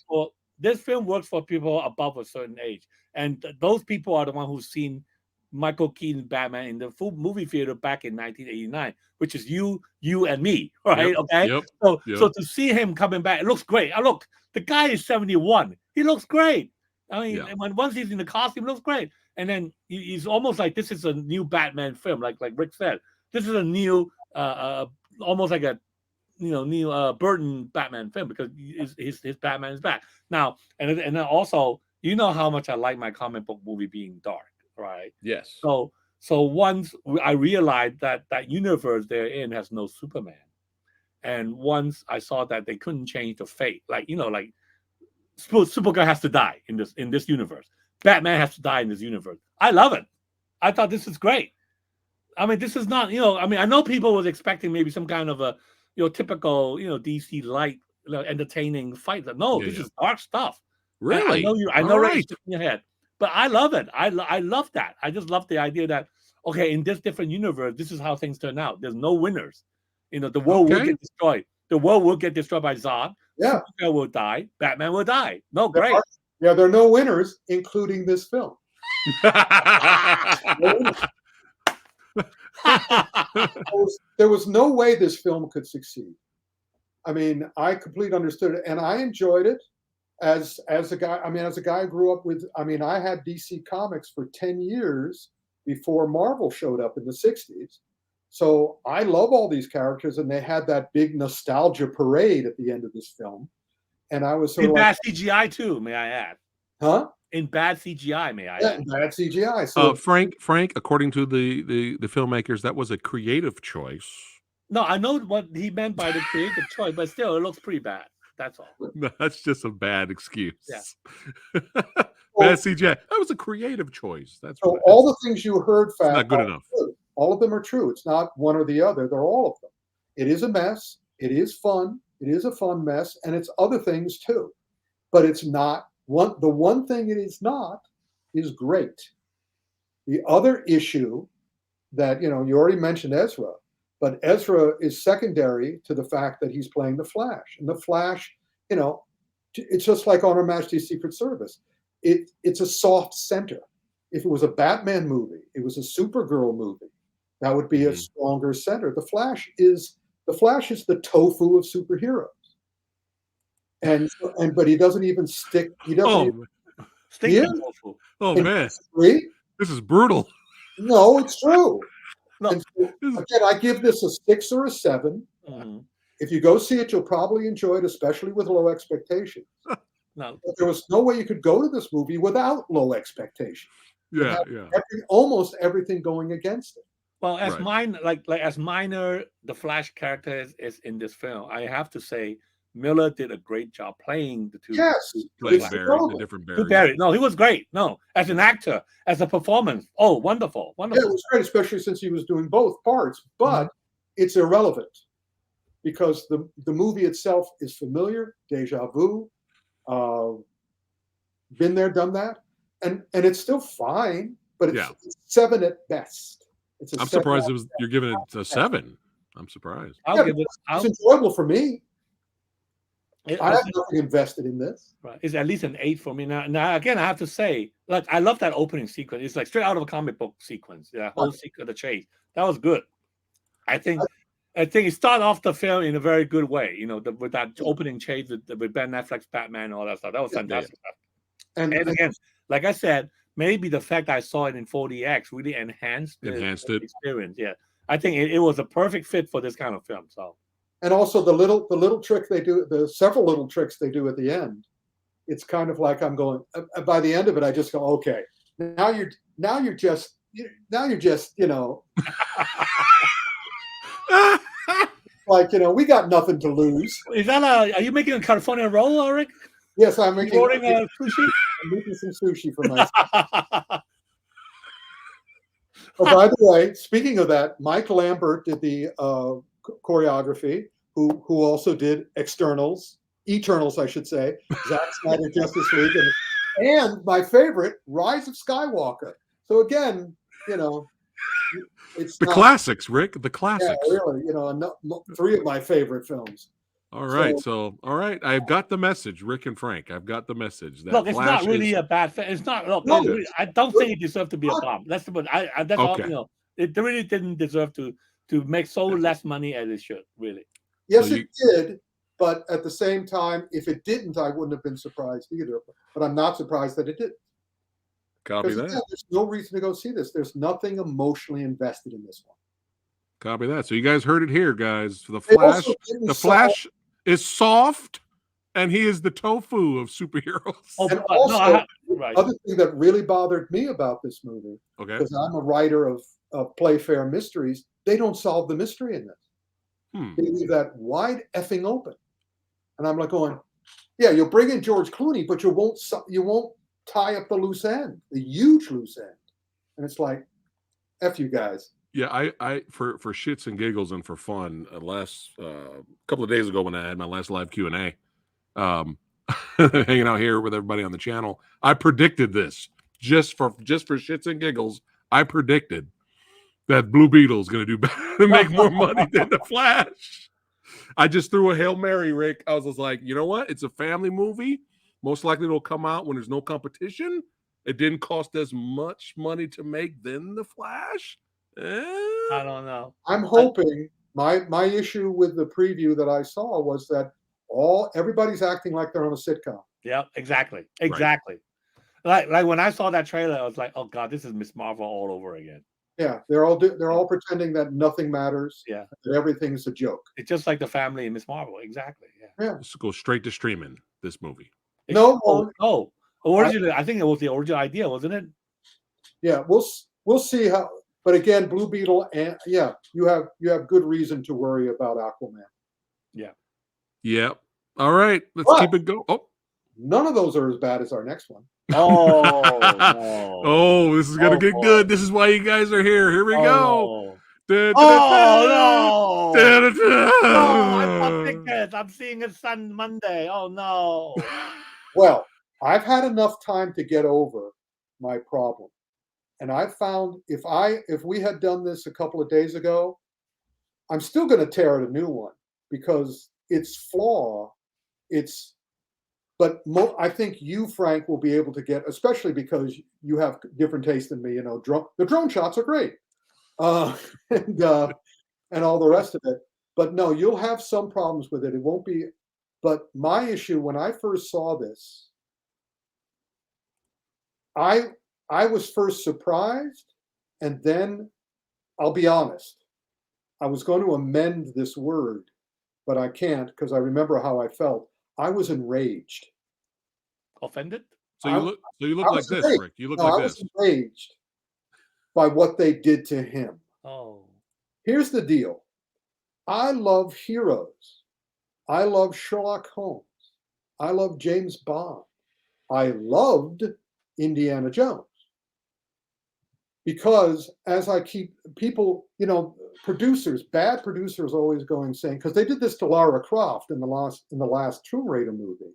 works for people above a certain age, and those people are the one who've seen Michael Keaton Batman in the full movie theater back in 1989, which is you, and me, right? Yep, Okay, yep, so yep. to see him coming back, it looks great. Look, the guy is 71. He looks great. I mean, Yeah. once he's in the costume, it looks great. And then he's almost like this is a new Batman film, like Rick said. This is a new, almost like a new Burton Batman film because his Batman is back now. And then also, you know how much I like my comic book movie being dark, right? Yes. So once I realized that universe they're in has no Superman, and once I saw that they couldn't change the fate, like Supergirl has to die in this universe. Batman has to die in this universe. I love it. I thought this is great. I mean, this is not, I mean, I know people was expecting maybe some kind of a, typical, DC light, entertaining fight. No, this is dark stuff. Really? I know, All right? right. In your head, but I love it. I love that. I just love the idea that okay, in this different universe, this is how things turn out. There's no winners. The world will get destroyed. The world will get destroyed by Zod. Yeah, Supergirl will die. Batman will die. No, there great. are no winners, including this film. There was no way this film could succeed. I mean, I completely understood it, and I enjoyed it as a guy. I mean, as a guy who grew up with. I mean, I had DC Comics for 10 years before Marvel showed up in the 60s. So I love all these characters, and they had that big nostalgia parade at the end of this film. And I was sort in of bad CGI too, may I add? huh? In bad CGI, may I Yeah, add? bad CGI. So Frank, according to the filmmakers, that was a creative choice. No, I know what he meant by the creative choice, but still, it looks pretty bad. That's all. No, that's just a bad excuse. Yeah. Bad CGI. That was a creative choice. That's so right. all the things you heard, Fat, not good are enough. true. All of them are true. It's not one or the other. They're all of them. It is a mess. It is fun. It is a fun mess, and it's other things too. But it's not one. The one thing it is not is great. The other issue that you already mentioned Ezra, but Ezra is secondary to the fact that he's playing the Flash, and the Flash, it's just like on Her Majesty's Secret Service. It's a soft center. If it was a Batman movie, it was a Supergirl movie, that would be a stronger center. The Flash is the tofu of superheroes, but he doesn't even stick. He doesn't. Stinking awful. Oh man, Disagree? this is brutal. No, it's true. No. And so, again, I give this a 6 or a 7. Mhm. If you go see it, you'll probably enjoy it, especially with low expectations. No, But there was no way you could go to this movie without low expectations. Yeah. Almost everything going against it. well, as Right. as minor the Flash character is in this film, I have to say Miller did a great job playing the two. Yes, Playing it's Barry, the incredible. different Two Barry. Barry. No, he was great. No, as an actor, as a performance. Oh, wonderful, Yeah, wonderful. it was great, especially since he was doing both parts. But it's irrelevant because the movie itself is familiar, deja vu, been there, done that, and it's still fine. But it's 7 at best. I'm surprised you're giving it a 7. I'm surprised. I'll give it. It's enjoyable for me. It, I have nothing invested in this. Right. It's at least an 8 for me. Now again, I have to say, like, I love that opening sequence. It's like straight out of a comic book sequence. The whole sequence, the chase. That was good. I think it started off the film in a very good way. With that opening chase with Ben Affleck's Batman and all that stuff. That was fantastic stuff. And again, like I said, maybe the fact I saw it in 4DX really enhanced the experience. Yeah, I think it was a perfect fit for this kind of film. So. And also the little trick they do, the several little tricks they do at the end. It's kind of like I'm going. By the end of it, I just go, okay. Now you're just like we got nothing to lose. Is that are you making a California roll, Eric? Yes, I'm making sushi. I'm making some sushi for myself. Oh, by the way, speaking of that, Mike Lambert did the choreography, who also did Eternals, I should say, Zack Snyder Justice League, And my favorite, Rise of Skywalker. So again, it's The not, classics, Rick. The yeah, classics. really, three of my favorite films. All right. So All right. I've got the message, Rick and Frank. I've got the message. That Look, it's not Flash really is a bad film. It's not. Look, no, I don't think it deserved to be a bomb. That's what that's all. Okay. It really didn't deserve to make so less money as it should. Really. yes, So it did. But at the same time, if it didn't, I wouldn't have been surprised either. But I'm not surprised that it did. copy Because that. again, there's no reason to go see this. There's nothing emotionally invested in this one. Copy that. So you guys heard it here, guys. The They Flash. also didn't The solve- Flash is soft, and he is the tofu of superheroes. Oh, And but also, right. other thing that really bothered me about this movie, Okay. because I'm a writer of Playfair mysteries, they don't solve the mystery in this. They leave that wide effing open. And I'm like going, yeah, you'll bring in George Clooney, but you won't tie up the loose end, the huge loose end. And it's like, F you guys. Yeah, I for shits and giggles and for fun, last couple of days ago when I had my last live Q&A, hanging out here with everybody on the channel, I predicted this just for shits and giggles. I predicted that Blue Beetle is going to do better and make more money than the Flash. I just threw a Hail Mary, Rick. I was just like, you know what? It's a family movie. Most likely it'll come out when there's no competition. It didn't cost as much money to make than the Flash. I don't know. I'm hoping my issue with the preview that I saw was that everybody's acting like they're on a sitcom. Yeah, exactly. Like when I saw that trailer, I was like, oh god, this is Miss Marvel all over again. Yeah, they're all pretending that nothing matters. Yeah, that everything's a joke. it's just like the family in Miss Marvel. Exactly. Yeah. This will go straight to streaming, this movie. No, originally, I think it was the original idea, wasn't it? Yeah, we'll see how. But again, Blue Beetle, and yeah, you have good reason to worry about Aquaman. Yep. All right, let's But- keep it going. Oh, None of those are as bad as our next one. Oh, no. oh, this is gonna Oh, get boy. good. This is why you guys are here. Here we go. No. Da-da-da-da. Oh no! Da-da-da. No, I bought tickets. I'm seeing it Monday. Oh no! Well, I've had enough time to get over my problem, and I found if we had done this a couple of days ago, I'm still going to tear out a new one because its flaw, but I think you, Frank, will be able to get, especially because you have different taste than me. The drone shots are great, and all the rest of it. But no, you'll have some problems with it. It won't be. But my issue when I first saw this, I was first surprised, and then I'll be honest, I was going to amend this word, but I can't because I remember how I felt. I was enraged. Offended? So you look I like was this, enraged. Rick. You look No, I like was this. enraged by what they did to him. Oh, Here's the deal. I love heroes. I love Sherlock Holmes. I love James Bond. I loved Indiana Jones. Because as I keep people, producers, bad producers always going saying, because they did this to Lara Croft in the last Tomb Raider movie.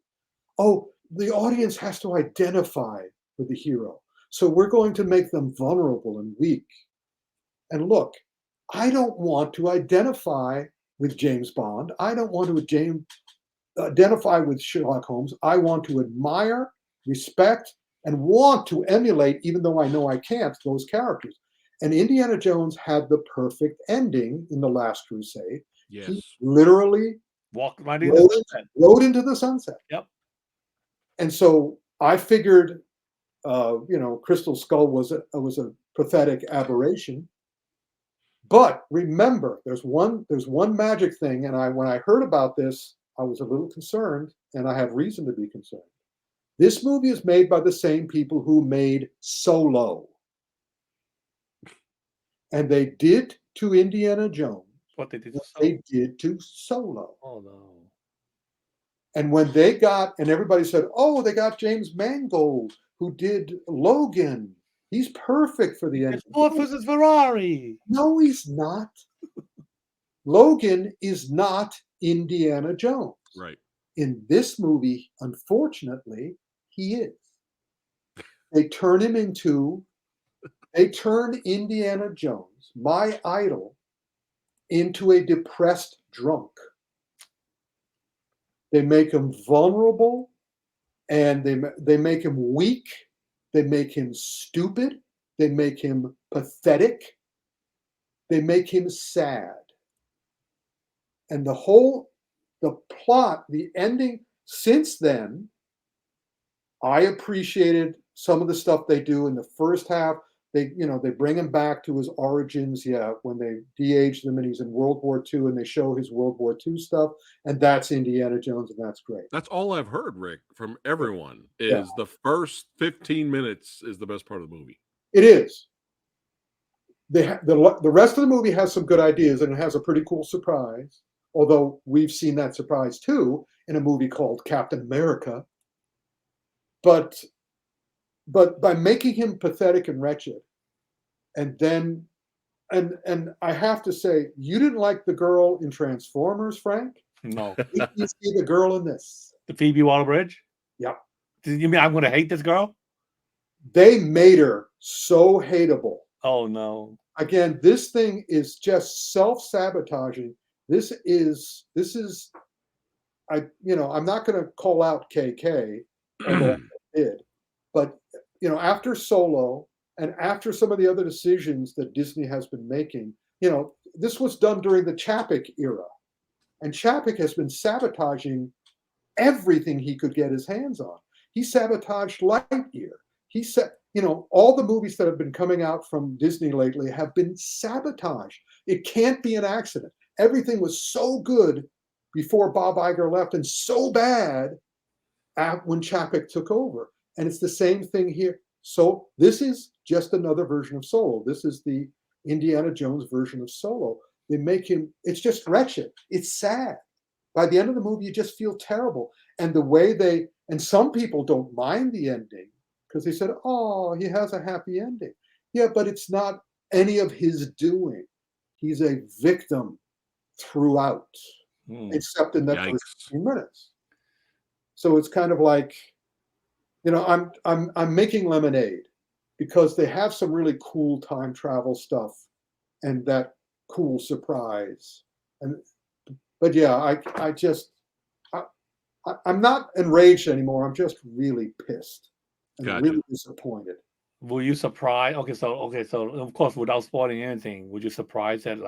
Oh, the audience has to identify with the hero. So we're going to make them vulnerable and weak. And look, I don't want to identify with James Bond. I don't want to identify with Sherlock Holmes. I want to admire, respect, and want to emulate, even though I know I can't, those characters. And Indiana Jones had the perfect ending in The Last Crusade. Yes. He literally walk right into the sunset. rode into the sunset. Yep. And so I figured, Crystal Skull was a pathetic aberration. But remember, there's one magic thing, and when I heard about this, I was a little concerned, and I have reason to be concerned. This movie is made by the same people who made Solo. And they did to Indiana Jones What they did. what they did to Solo. Oh no! And when they got, and everybody said, oh, they got James Mangold, who did Logan. He's perfect for the end. It's Ford versus Ferrari. No, he's not. Logan is not Indiana Jones. Right. In this movie, unfortunately, he is. they turn Indiana Jones, my idol, into a depressed drunk. They make him vulnerable, and they make him weak. They make him stupid. They make him pathetic. They make him sad. And the plot, the ending, since then, I appreciated some of the stuff they do in the first half. They bring him back to his origins, when they de-age him and he's in World War II and they show his World War II stuff, and that's Indiana Jones, and that's great. That's all I've heard, Rick, from everyone is Yeah. the first 15 minutes is the best part of the movie. It is. The rest of the movie has some good ideas, and it has a pretty cool surprise, although we've seen that surprise too in a movie called Captain America. But by making him pathetic and wretched, and then and I have to say, you didn't like the girl in Transformers, Frank? No. Did you see the girl in this? The Phoebe Waller-Bridge? Yep. You mean I'm going to hate this girl? They made her so hateable. Oh, no. Again, this thing is just self-sabotaging. This is I'm not going to call out KK, although I did, but after Solo and after some of the other decisions that Disney has been making, this was done during the Chapek era, and Chapek has been sabotaging everything he could get his hands on. He sabotaged Lightyear. He said, all the movies that have been coming out from Disney lately have been sabotaged. It can't be an accident. Everything was so good before Bob Iger left and so bad when Chapek took over. And it's the same thing here. So this is just another version of Solo. This is the Indiana Jones version of Solo. They make him, it's just wretched. It's sad. By the end of the movie, you just feel terrible. And the way and some people don't mind the ending because they said, oh, he has a happy ending. Yeah, but it's not any of his doing. He's a victim throughout, except in the first few minutes. So it's kind of like, I'm making lemonade because they have some really cool time travel stuff and that cool surprise. But yeah, I'm not enraged anymore. I'm just really pissed and really disappointed. Were you surprised? Okay, so of course, without spoiling anything, were you surprised that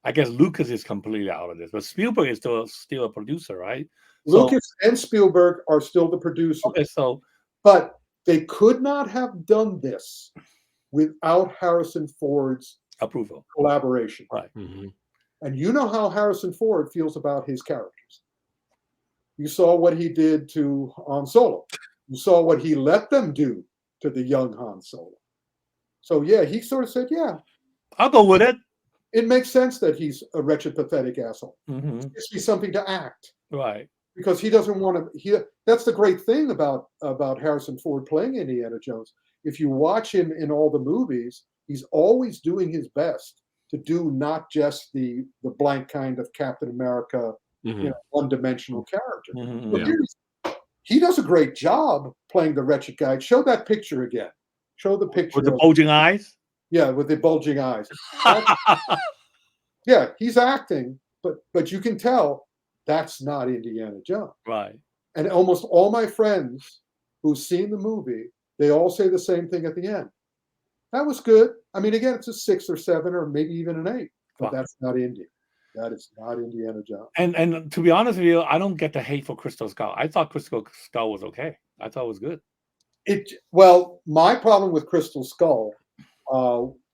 I guess Lucas is completely out of this, but Spielberg is still a producer, right? Lucas and Spielberg are still the producers. Okay, but they could not have done this without Harrison Ford's approval, collaboration. Right. Mm-hmm. And you know how Harrison Ford feels about his characters. You saw what he did to Han Solo. You saw what he let them do to the young Han Solo. So yeah, he sort of said, yeah, I'll go with it. It makes sense that he's a wretched, pathetic asshole. Mm-hmm. It gives me something to act. Right. Because he doesn't want to. That's the great thing about Harrison Ford playing Indiana Jones. If you watch him in all the movies, he's always doing his best to do not just the blank kind of Captain America, one-dimensional character. Mm-hmm. But he does a great job playing the wretched guy. Show that picture again. Show the picture with the bulging eyes. Yeah, with the bulging eyes. Yeah, he's acting, but you can tell that's not Indiana Jones. Right. And almost all my friends who've seen the movie, they all say the same thing at the end. That was good. I mean, again, it's a 6 or 7 or maybe even an 8, but that's not Indy. That is not Indiana Jones. And to be honest with you, I don't get the hate for Crystal Skull. I thought Crystal Skull was okay. I thought it was good. Well, my problem with Crystal Skull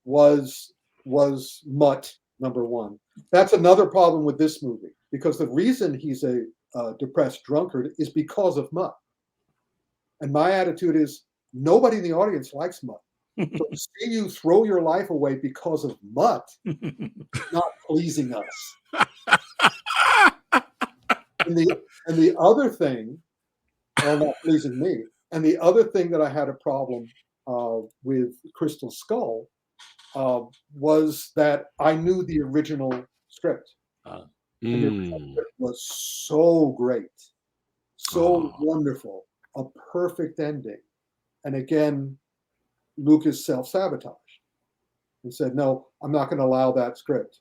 was Mutt, number one. That's another problem with this movie, because the reason he's a depressed drunkard is because of Mutt. And my attitude is nobody in the audience likes Mutt. So to see you throw your life away because of Mutt, not pleasing us. And the other thing, well, not pleasing me, and the other thing that I had a problem with Crystal Skull was that I knew the original script. And the original script was so great, so wonderful, a perfect ending. And again, Lucas self-sabotaged and said, "No, I'm not going to allow that script."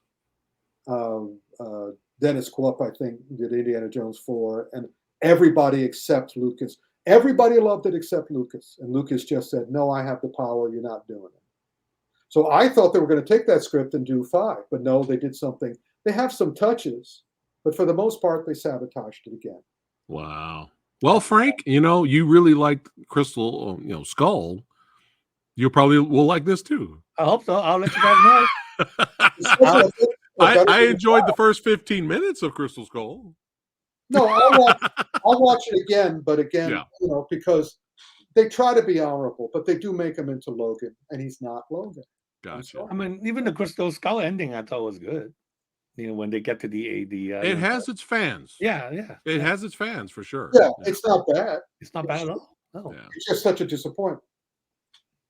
Dennis Quaid, I think, did Indiana Jones 4, and everybody except Lucas. Everybody loved it except Lucas, and Lucas just said, "No, I have the power. You're not doing it." So I thought they were going to take that script and do 5, but no, they did something. They have some touches, but for the most part, they sabotaged it again. Wow. Well, Frank, you really liked Crystal, Skull. You probably will like this too. I hope so. I'll let you guys know. I enjoyed the first 15 minutes of Crystal Skull. No, I'll watch it again, but again, Yeah. Because they try to be honorable, but they do make him into Logan, and he's not Logan. Gotcha. I mean, even the Crystal Skull ending, I thought was good. When they get to the it has its fans. Yeah. It has its fans for sure. Yeah, it's not bad. It's not bad at all. No. Yeah. It's just such a disappointment.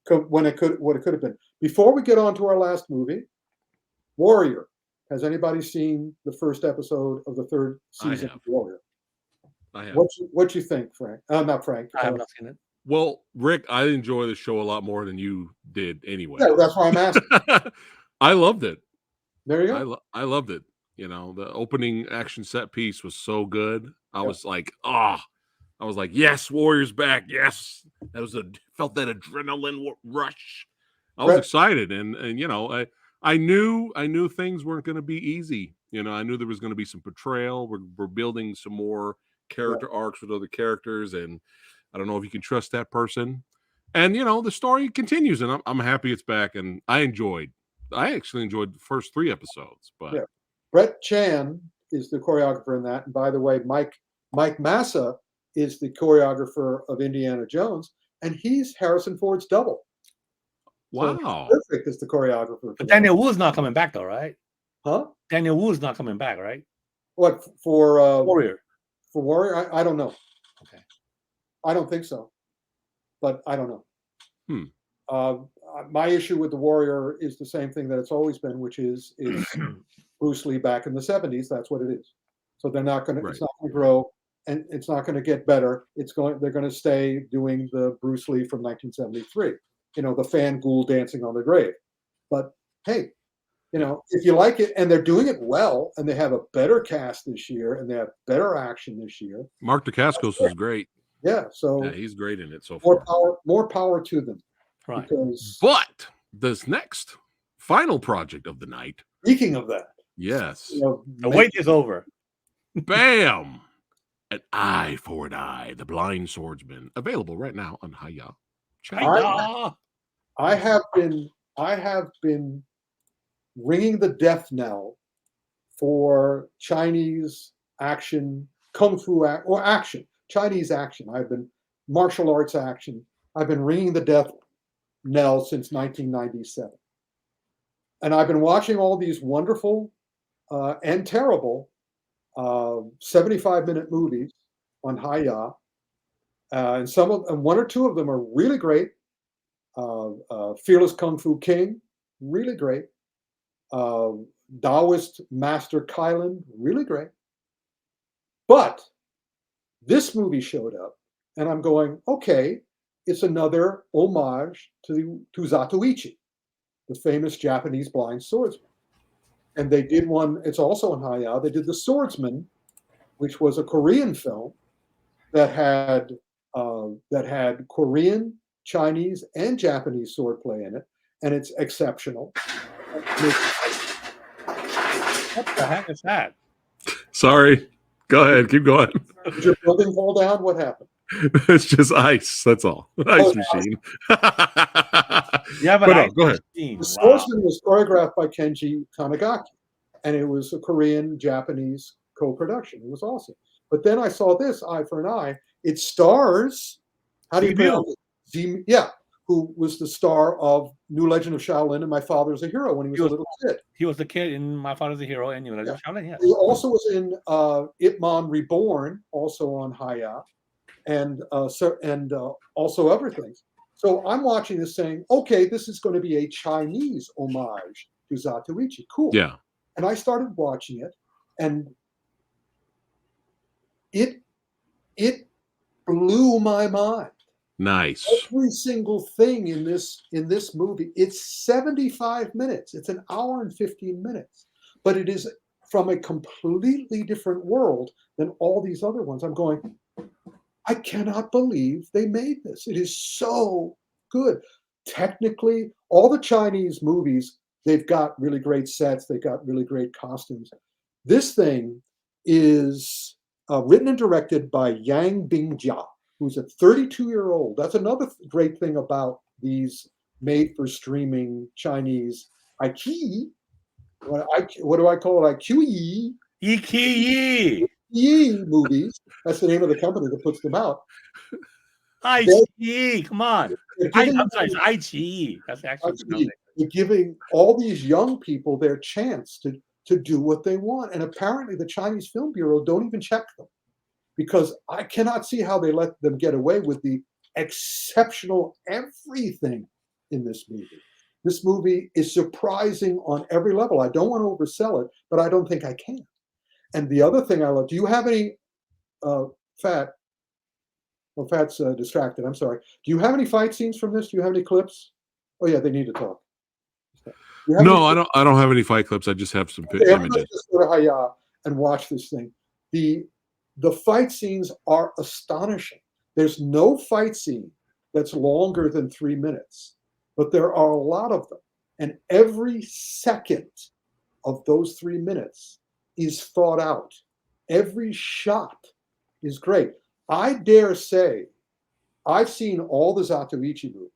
What it could have been. Before we get on to our last movie, Warrior. Has anybody seen the first episode of the 3rd season of Warrior? I have. What you think, Frank? Not Frank. I have not seen it. Well, Rick, I enjoy the show a lot more than you did anyway. Yeah, that's why I'm asking. I loved it. There you go. I loved it. The opening action set piece was so good. I was like, I was like, yes, Warrior's back. Yes. Felt that adrenaline rush. I was excited. And I knew things weren't going to be easy. I knew there was going to be some betrayal. We're building some more character arcs with other characters. And I don't know if you can trust that person. And, the story continues. And I'm happy it's back. And I actually enjoyed the first 3 episodes. But Brett Chan is the choreographer in that. And by the way, Mike Massa is the choreographer of Indiana Jones. And he's Harrison Ford's double. Wow. So perfect as the choreographer. But Daniel Wu's not coming back, though, right? Huh? Daniel Wu's not coming back, right? What, for Warrior? For Warrior? I don't know. Okay. I don't think so. But I don't know. My issue with the Warrior is the same thing that it's always been, which is Bruce Lee back in the 70s. That's what it is. So they're not going to. Right. It's not going to grow, and it's not going to get better. They're going to stay doing the Bruce Lee from 1973. The fan ghoul dancing on the grave. But hey, if you like it, and they're doing it well, and they have a better cast this year, and they have better action this year. Mark Dacascos is great. Yeah, so he's great in it so far. More power to them. Right. But this next final project of the night. Speaking of that, yes, the wait is over. Bam! An Eye for an Eye, The Blind Swordsman, available right now on Hi-YAH. I have been ringing the death knell for Chinese action, kung fu action, Chinese action. Martial arts action. I've been ringing the death knell since 1997. And I've been watching all these wonderful and terrible 75-minute movies on Hi-YAH. And one or two of them are really great. Fearless Kung Fu King, really great. Taoist Master Kylan, really great. But this movie showed up, and I'm going, okay, it's another homage to Zatoichi, the famous Japanese blind swordsman. And they did one, it's also on Hi-YAH, they did The Swordsman, which was a Korean film that had Korean, Chinese, and Japanese swordplay in it, and it's exceptional. What the heck is that? Sorry. Go ahead. Keep going. Did your building fall down? What happened? It's just ice. That's all. Ice machine. Yeah, but go ahead. The Swordsman was choreographed by Kenji Tanigaki, and it was a Korean-Japanese co-production. It was awesome. But then I saw this, Eye for an Eye. It stars, how do you pronounce it? Who was the star of New Legend of Shaolin and My Father's a Hero when he was a little kid. He was the kid in My Father's a Hero and New Legend of Shaolin, yeah. He also was in Ip Man Reborn, also on Hi-YAH, and also other things. So I'm watching this saying, okay, this is going to be a Chinese homage to Zatoichi. Cool. Yeah. And I started watching it, and it blew my mind. Nice. Every single thing in this movie, it's 75 minutes. It's an hour and 15 minutes, but it is from a completely different world than all these other ones. I'm going, I cannot believe they made this. It is so good. Technically, all the Chinese movies, they've got really great sets. They've got really great costumes. This thing is written and directed by Yang Bingjia, who's a 32-year-old. That's another great thing about these made-for-streaming Chinese iQIYI. What do I call it? iQIYI. Ikiyi. iQIYI movies. That's the name of the company that puts them out. iQIYI. Come on. They're I'm giving, sorry, it's iQIYI. That's actually iQIYI. They're giving all these young people their chance to do what they want. And apparently the Chinese Film Bureau don't even check them, because I cannot see how they let them get away with the exceptional everything in this movie. This movie is surprising on every level. I don't want to oversell it, but I don't think I can. And the other thing I love, do you have any, Fat? Well, Fat's distracted, I'm sorry. Do you have any fight scenes from this? Do you have any clips? Oh yeah, they need to talk. No, I don't have any fight clips. I just have some images. Just go to Hayya and watch this thing. The fight scenes are astonishing. There's no fight scene that's longer than 3 minutes, but there are a lot of them. And every second of those 3 minutes is thought out. Every shot is great. I dare say, I've seen all the Zatoichi movies.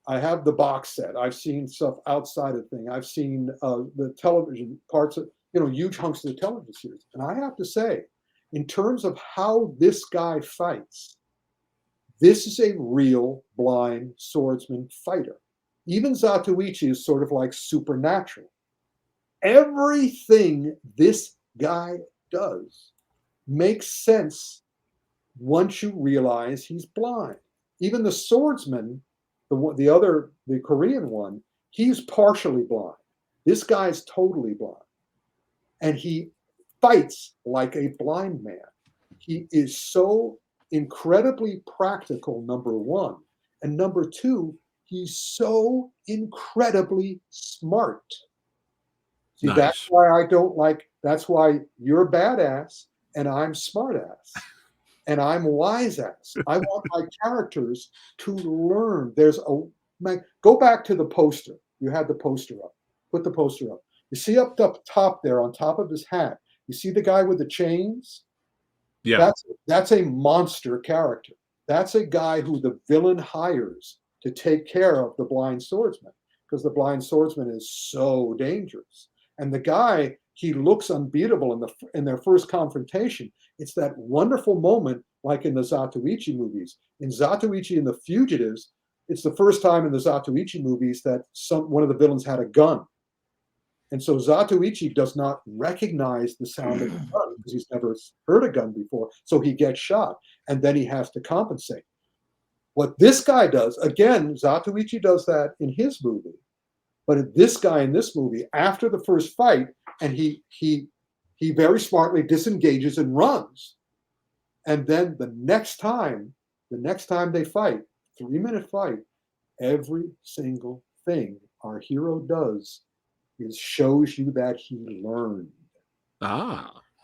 I have the box set. I've seen stuff outside of the thing. I've seen the television parts of, huge hunks of the television series. And I have to say, in terms of how this guy fights, this is a real blind swordsman fighter. Even Zatoichi is sort of like supernatural. Everything this guy does makes sense once you realize he's blind. Even the swordsman, the Korean one, he's partially blind. This guy's totally blind. And he fights like a blind man. He is so incredibly practical, number one. And number two, he's so incredibly smart. See, nice. That's why you're badass and I'm smartass. And I'm wise ass. I want my characters to learn. Go back to the poster. You had the poster up. Put the poster up. You see up top there, on top of his hat, you see the guy with the chains? Yeah. That's a monster character. That's a guy who the villain hires to take care of the blind swordsman, because the blind swordsman is so dangerous. And the guy, he looks unbeatable in their first confrontation. It's that wonderful moment, like in the Zatoichi movies. In Zatoichi and the Fugitives, it's the first time in the Zatoichi movies that one of the villains had a gun. And so Zatoichi does not recognize the sound of a gun because he's never heard a gun before. So he gets shot, and then he has to compensate. What this guy does, again, Zatoichi does that in his movie. But this guy in this movie, after the first fight, and he very smartly disengages and runs. And then the next time they fight, 3-minute fight, every single thing our hero does is shows you that he learned.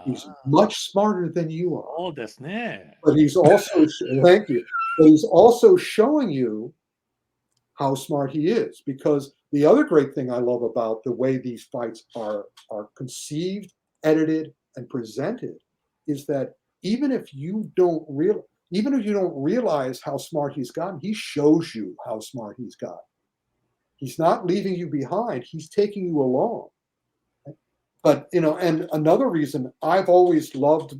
He's much smarter than you are. Oh, that's neat. But he's also, thank you, but he's also showing you how smart he is. Because the other great thing I love about the way these fights are conceived, edited, and presented is that even if you don't realize how smart he's gotten, he shows you how smart he's gotten. He's not leaving you behind. He's taking you along. But, and another reason I've always loved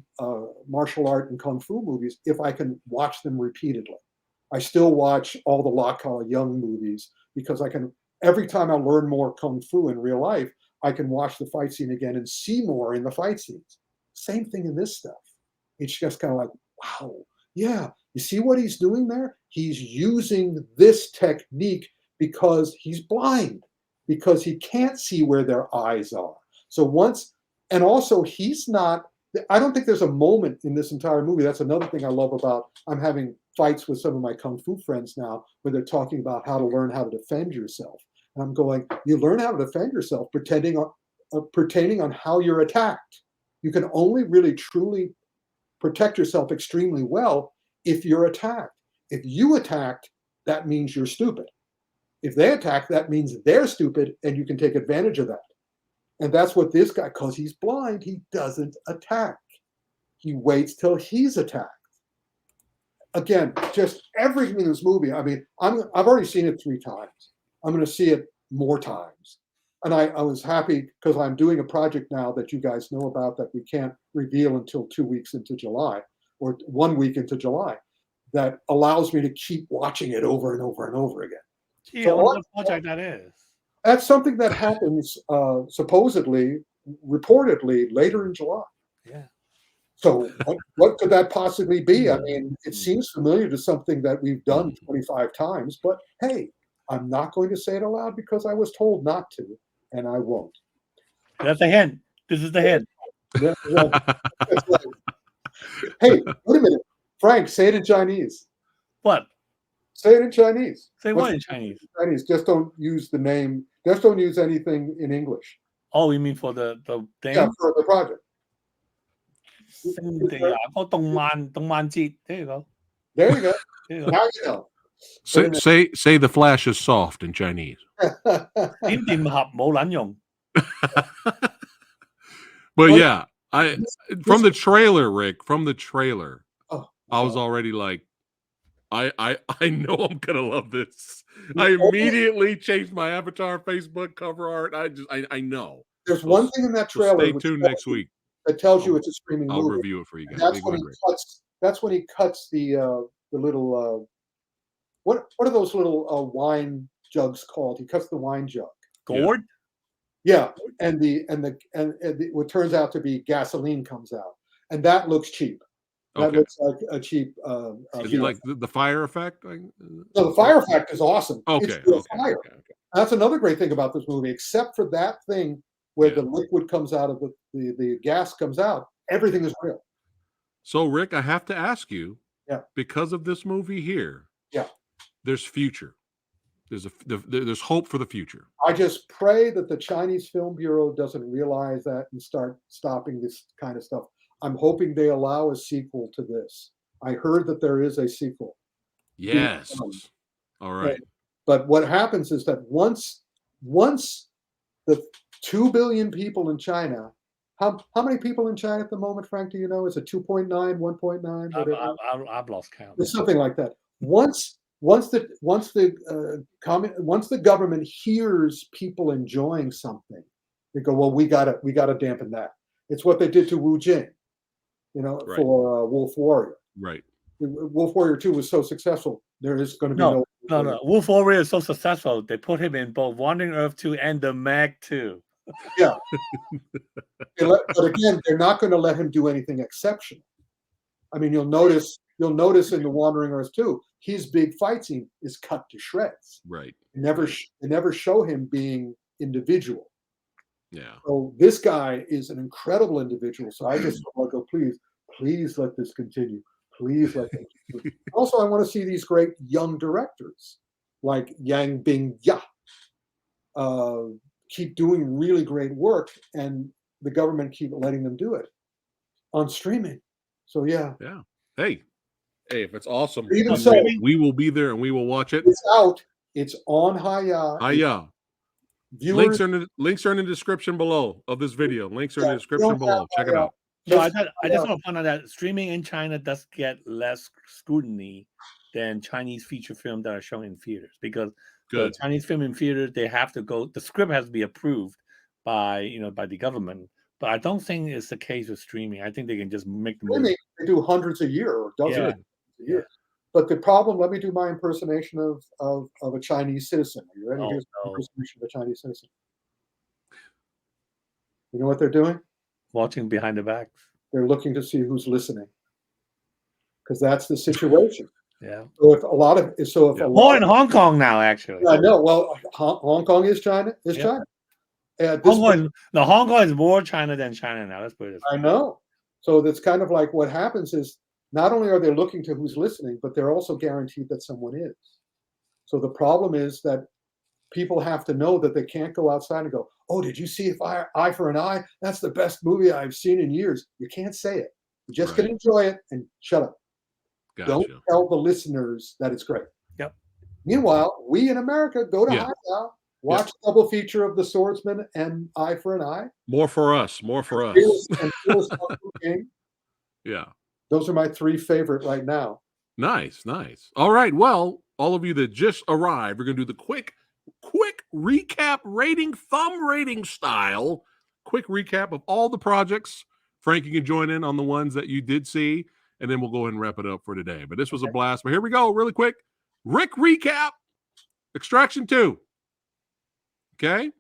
martial art and kung fu movies, if I can watch them repeatedly. I still watch all the La Ka Young movies because every time I learn more kung fu in real life, I can watch the fight scene again and see more in the fight scenes. Same thing in this stuff. It's just kind of like, wow, yeah, you see what he's doing there? He's using this technique because he's blind, because he can't see where their eyes are. So and also he's not I don't think there's a moment in this entire movie. That's another thing I love about. I'm having fights with some of my kung fu friends now, where they're talking about how to learn how to defend yourself. And I'm going, you learn how to defend yourself pertaining on how you're attacked. You can only really truly protect yourself extremely well if you're attacked. If you attacked, that means you're stupid. If they attack, that means they're stupid, and you can take advantage of that. And that's what this guy, because he's blind, he doesn't attack. He waits till he's attacked. Again, just everything in this movie. I mean, I've already seen it 3 times. I'm going to see it more times. And I was happy because I'm doing a project now that you guys know about that we can't reveal until 2 weeks into July, or 1 week into July, that allows me to keep watching it over and over and over again. Gee, So what project that is? That's something that happens supposedly, reportedly, later in July. Yeah. So what could that possibly be? I mean, it seems familiar to something that we've done 25 times, but hey, I'm not going to say it aloud because I was told not to, and I won't. That's a hint. This is the hint. That's right. Hey, wait a minute. Frank, say it in Chinese. What? Say it in Chinese. Say what in Chinese? Chinese. Just don't use the name. Just don't use anything in English. Oh, you mean for the thing? Yeah, for the project. 聖地牙哥動漫節. There you go. There you go. There you go. Now you know. Say the Flash is soft in Chinese. 點掂合冇撚用. But yeah, from the trailer, Rick, from the trailer, I was already like, I know I'm gonna love this. I immediately changed my avatar Facebook cover art. I know. There's one thing in that trailer. Stay tuned next week. That tells you it's a streaming movie. I'll review it for you guys. That's when he cuts the little what are those little wine jugs called? He cuts the wine jug. Gourd? Yeah, and what turns out to be gasoline comes out, and that looks cheap. That looks like a cheap. Is it like the fire effect? No, the fire effect is awesome. Okay. It's fire. That's another great thing about this movie, except for that thing where the liquid comes out of the gas comes out. Everything is real. So, Rick, I have to ask you, because of this movie here, there's future. There's hope for the future. I just pray that the Chinese Film Bureau doesn't realize that and start stopping this kind of stuff. I'm hoping they allow a sequel to this. I heard that there is a sequel. Yes. All right. But what happens is that once the 2 billion people in China, how many people in China at the moment, Frank, do you know? Is it 2.9, 1.9? I've lost count. It's something like that. Once the government hears people enjoying something, they go, well, we gotta dampen that. It's what they did to Wu Jing, for Wolf Warrior. Right. Wolf Warrior 2 was so successful. There is going to be no. Wolf Warrior is so successful. They put him in both Wandering Earth 2 and The Meg 2. Yeah. But again, they're not going to let him do anything exceptional. I mean, you'll notice in the Wandering Earth 2, his big fight scene is cut to shreds. Right. They never show him being individual. Yeah. So this guy is an incredible individual. So I just want to go, please let this continue. Please let it continue. Also, I want to see these great young directors like Yang Bing-ya keep doing really great work, and the government keep letting them do it on streaming. So yeah. Hey, if it's awesome, we will be there and we will watch it. It's out. It's on Hayya. Hayya. Links are in the description below of this video. Links are in the description below. Check it out. So I just want to point out that streaming in China does get less scrutiny than Chinese feature films that are shown in theaters, because the Chinese film in theaters, they have to go. The script has to be approved by the government. But I don't think it's the case with streaming. I think they can just make the movie. They do hundreds a year or dozens a year. But the problem, let me do my impersonation of a Chinese citizen. Are you ready? Here's my impersonation of a Chinese citizen. You know what they're doing? Watching behind the backs. They're looking to see who's listening, because that's the situation. Yeah. So if a lot of more in Hong Kong now, actually. I know. Well, Hong Kong is China. China. Hong Kong is more China than China now. Let's put it this way. I know. So that's kind of like what happens is not only are they looking to who's listening, but they're also guaranteed that someone is. So the problem is that people have to know that they can't go outside and go, "Oh, did you see Eye for an Eye? That's the best movie I've seen in years." You can't say it. You just can enjoy it and shut up. Gotcha. Don't tell the listeners that it's great. Yep. Meanwhile, we in America go to Yeah. Hideout, watch a double feature of The Swordsman and Eye for an Eye. More for us. More for us. And Fearless Kung King. Yeah. Those are my 3 favorite right now. Nice, nice. All right. Well, all of you that just arrived, we're going to do the quick recap rating, thumb rating style. Quick recap of all the projects. Frank, you can join in on the ones that you did see, and then we'll go ahead and wrap it up for today. But this was a blast. But here we go, really quick. Rick recap. Extraction 2. Okay.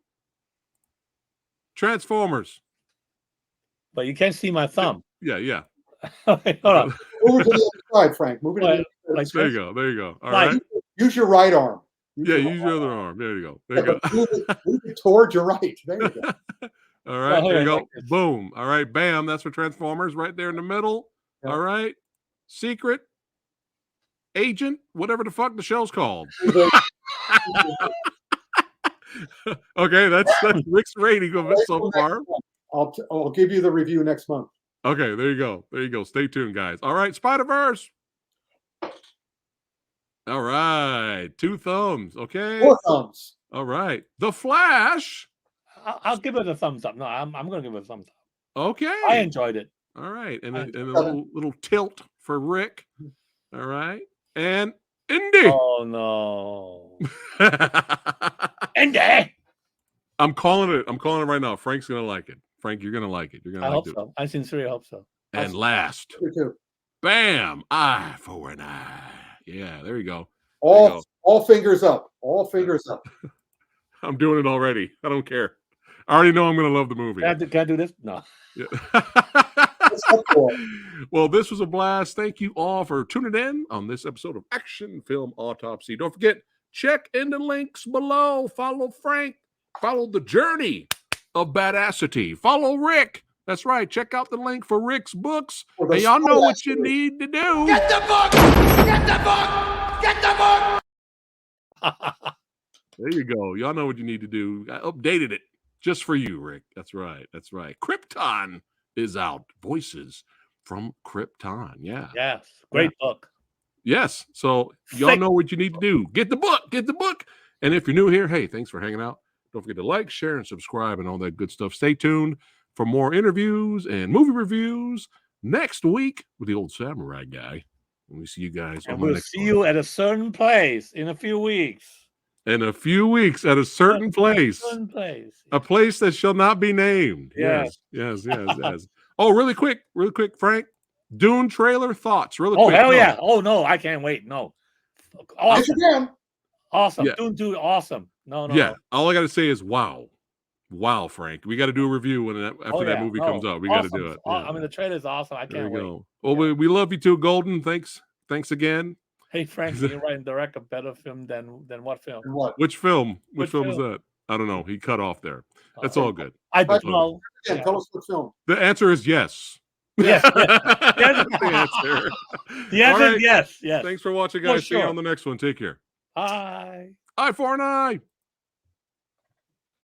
Transformers. But you can't see my thumb. Yeah. Okay, hold on. Move it to the other side, Frank. Move it to the other side. Like There you go. All Like- right. Use your right arm. Yeah, use your other arm. There you go. There you go. Move it toward your right. There you go. All right, Oh, there you go. like this. Boom. All right, bam. That's for Transformers right there in the middle. Yeah. All right. Secret Agent, whatever the fuck the show's called. Okay, that's Rick's rating of it so far. I'll give you the review next month. Okay, there you go. There you go. Stay tuned, guys. All right, Spider-Verse. All right, 2 thumbs. Okay. 4 thumbs. All right. The Flash. I'll give it a thumbs up. No, I'm going to give it a thumbs up. Okay. I enjoyed it. All right, and I a enjoyed little tilt for Rick. All right, and Indy. Oh no. Indy. I'm calling it. I'm calling it right now. Frank's gonna like it. Frank, you're gonna like it. You're gonna I like hope it. so. I sincerely hope so. And last, Me too. bam, eye for an eye. Yeah, there you go. There you go. All fingers up. All fingers up. I'm doing it already. I don't care. I already know I'm gonna love the movie. Can I do this? No. Yeah. What's up for? Well, this was a blast. Thank you all for tuning in on this episode of Action Film Autopsy. Don't forget, check in the links below. Follow Frank. Follow the journey of badassity. Follow Rick. That's right. Check out the link for Rick's books. For the And y'all know what Spider-Verse. you need to do. Get the book! Get the book! Get the book! There you go. Y'all know what you need to do. I updated it just for you, Rick. That's right. That's right. Krypton is out. Voices from Krypton. Yeah. Yes. Great book. Yes. So y'all Thick. know what you need to do. Get the book. Get the book. And if you're new here, hey, thanks for hanging out. Don't forget to like, share, and subscribe and all that good stuff. Stay tuned for more interviews and movie reviews next week with the old samurai guy. And we see you guys And on the we'll next see one. you at a certain place in a few weeks. In a few weeks at a certain place. Certain place. A place that shall not be named. Yes. Yes. Oh, really quick, Frank. Dune trailer thoughts. Really Oh, quick. hell No. yeah. Oh, no, I can't wait. No. Yes, Awesome. again. Awesome. Yeah. Dune, awesome. No. Yeah. All I got to say is wow. Wow, Frank. We got to do a review when after that movie comes out. We got to do it. I mean, the trailer is awesome. I There can't you wait. go. Well, we love you too, Golden. Thanks again. Hey, Frank, can you write and direct a better film than what film? And what? Which film? Which Which film is film? that? I don't know. He cut off there. That's Oh, all good. I But- don't know. Again, tell us what film. The answer is yes. Yes. That's the answer. The All answer right. is yes. Yes. Thanks for watching, For guys. See you sure. on the next one. Take care. Bye. Eye for an eye.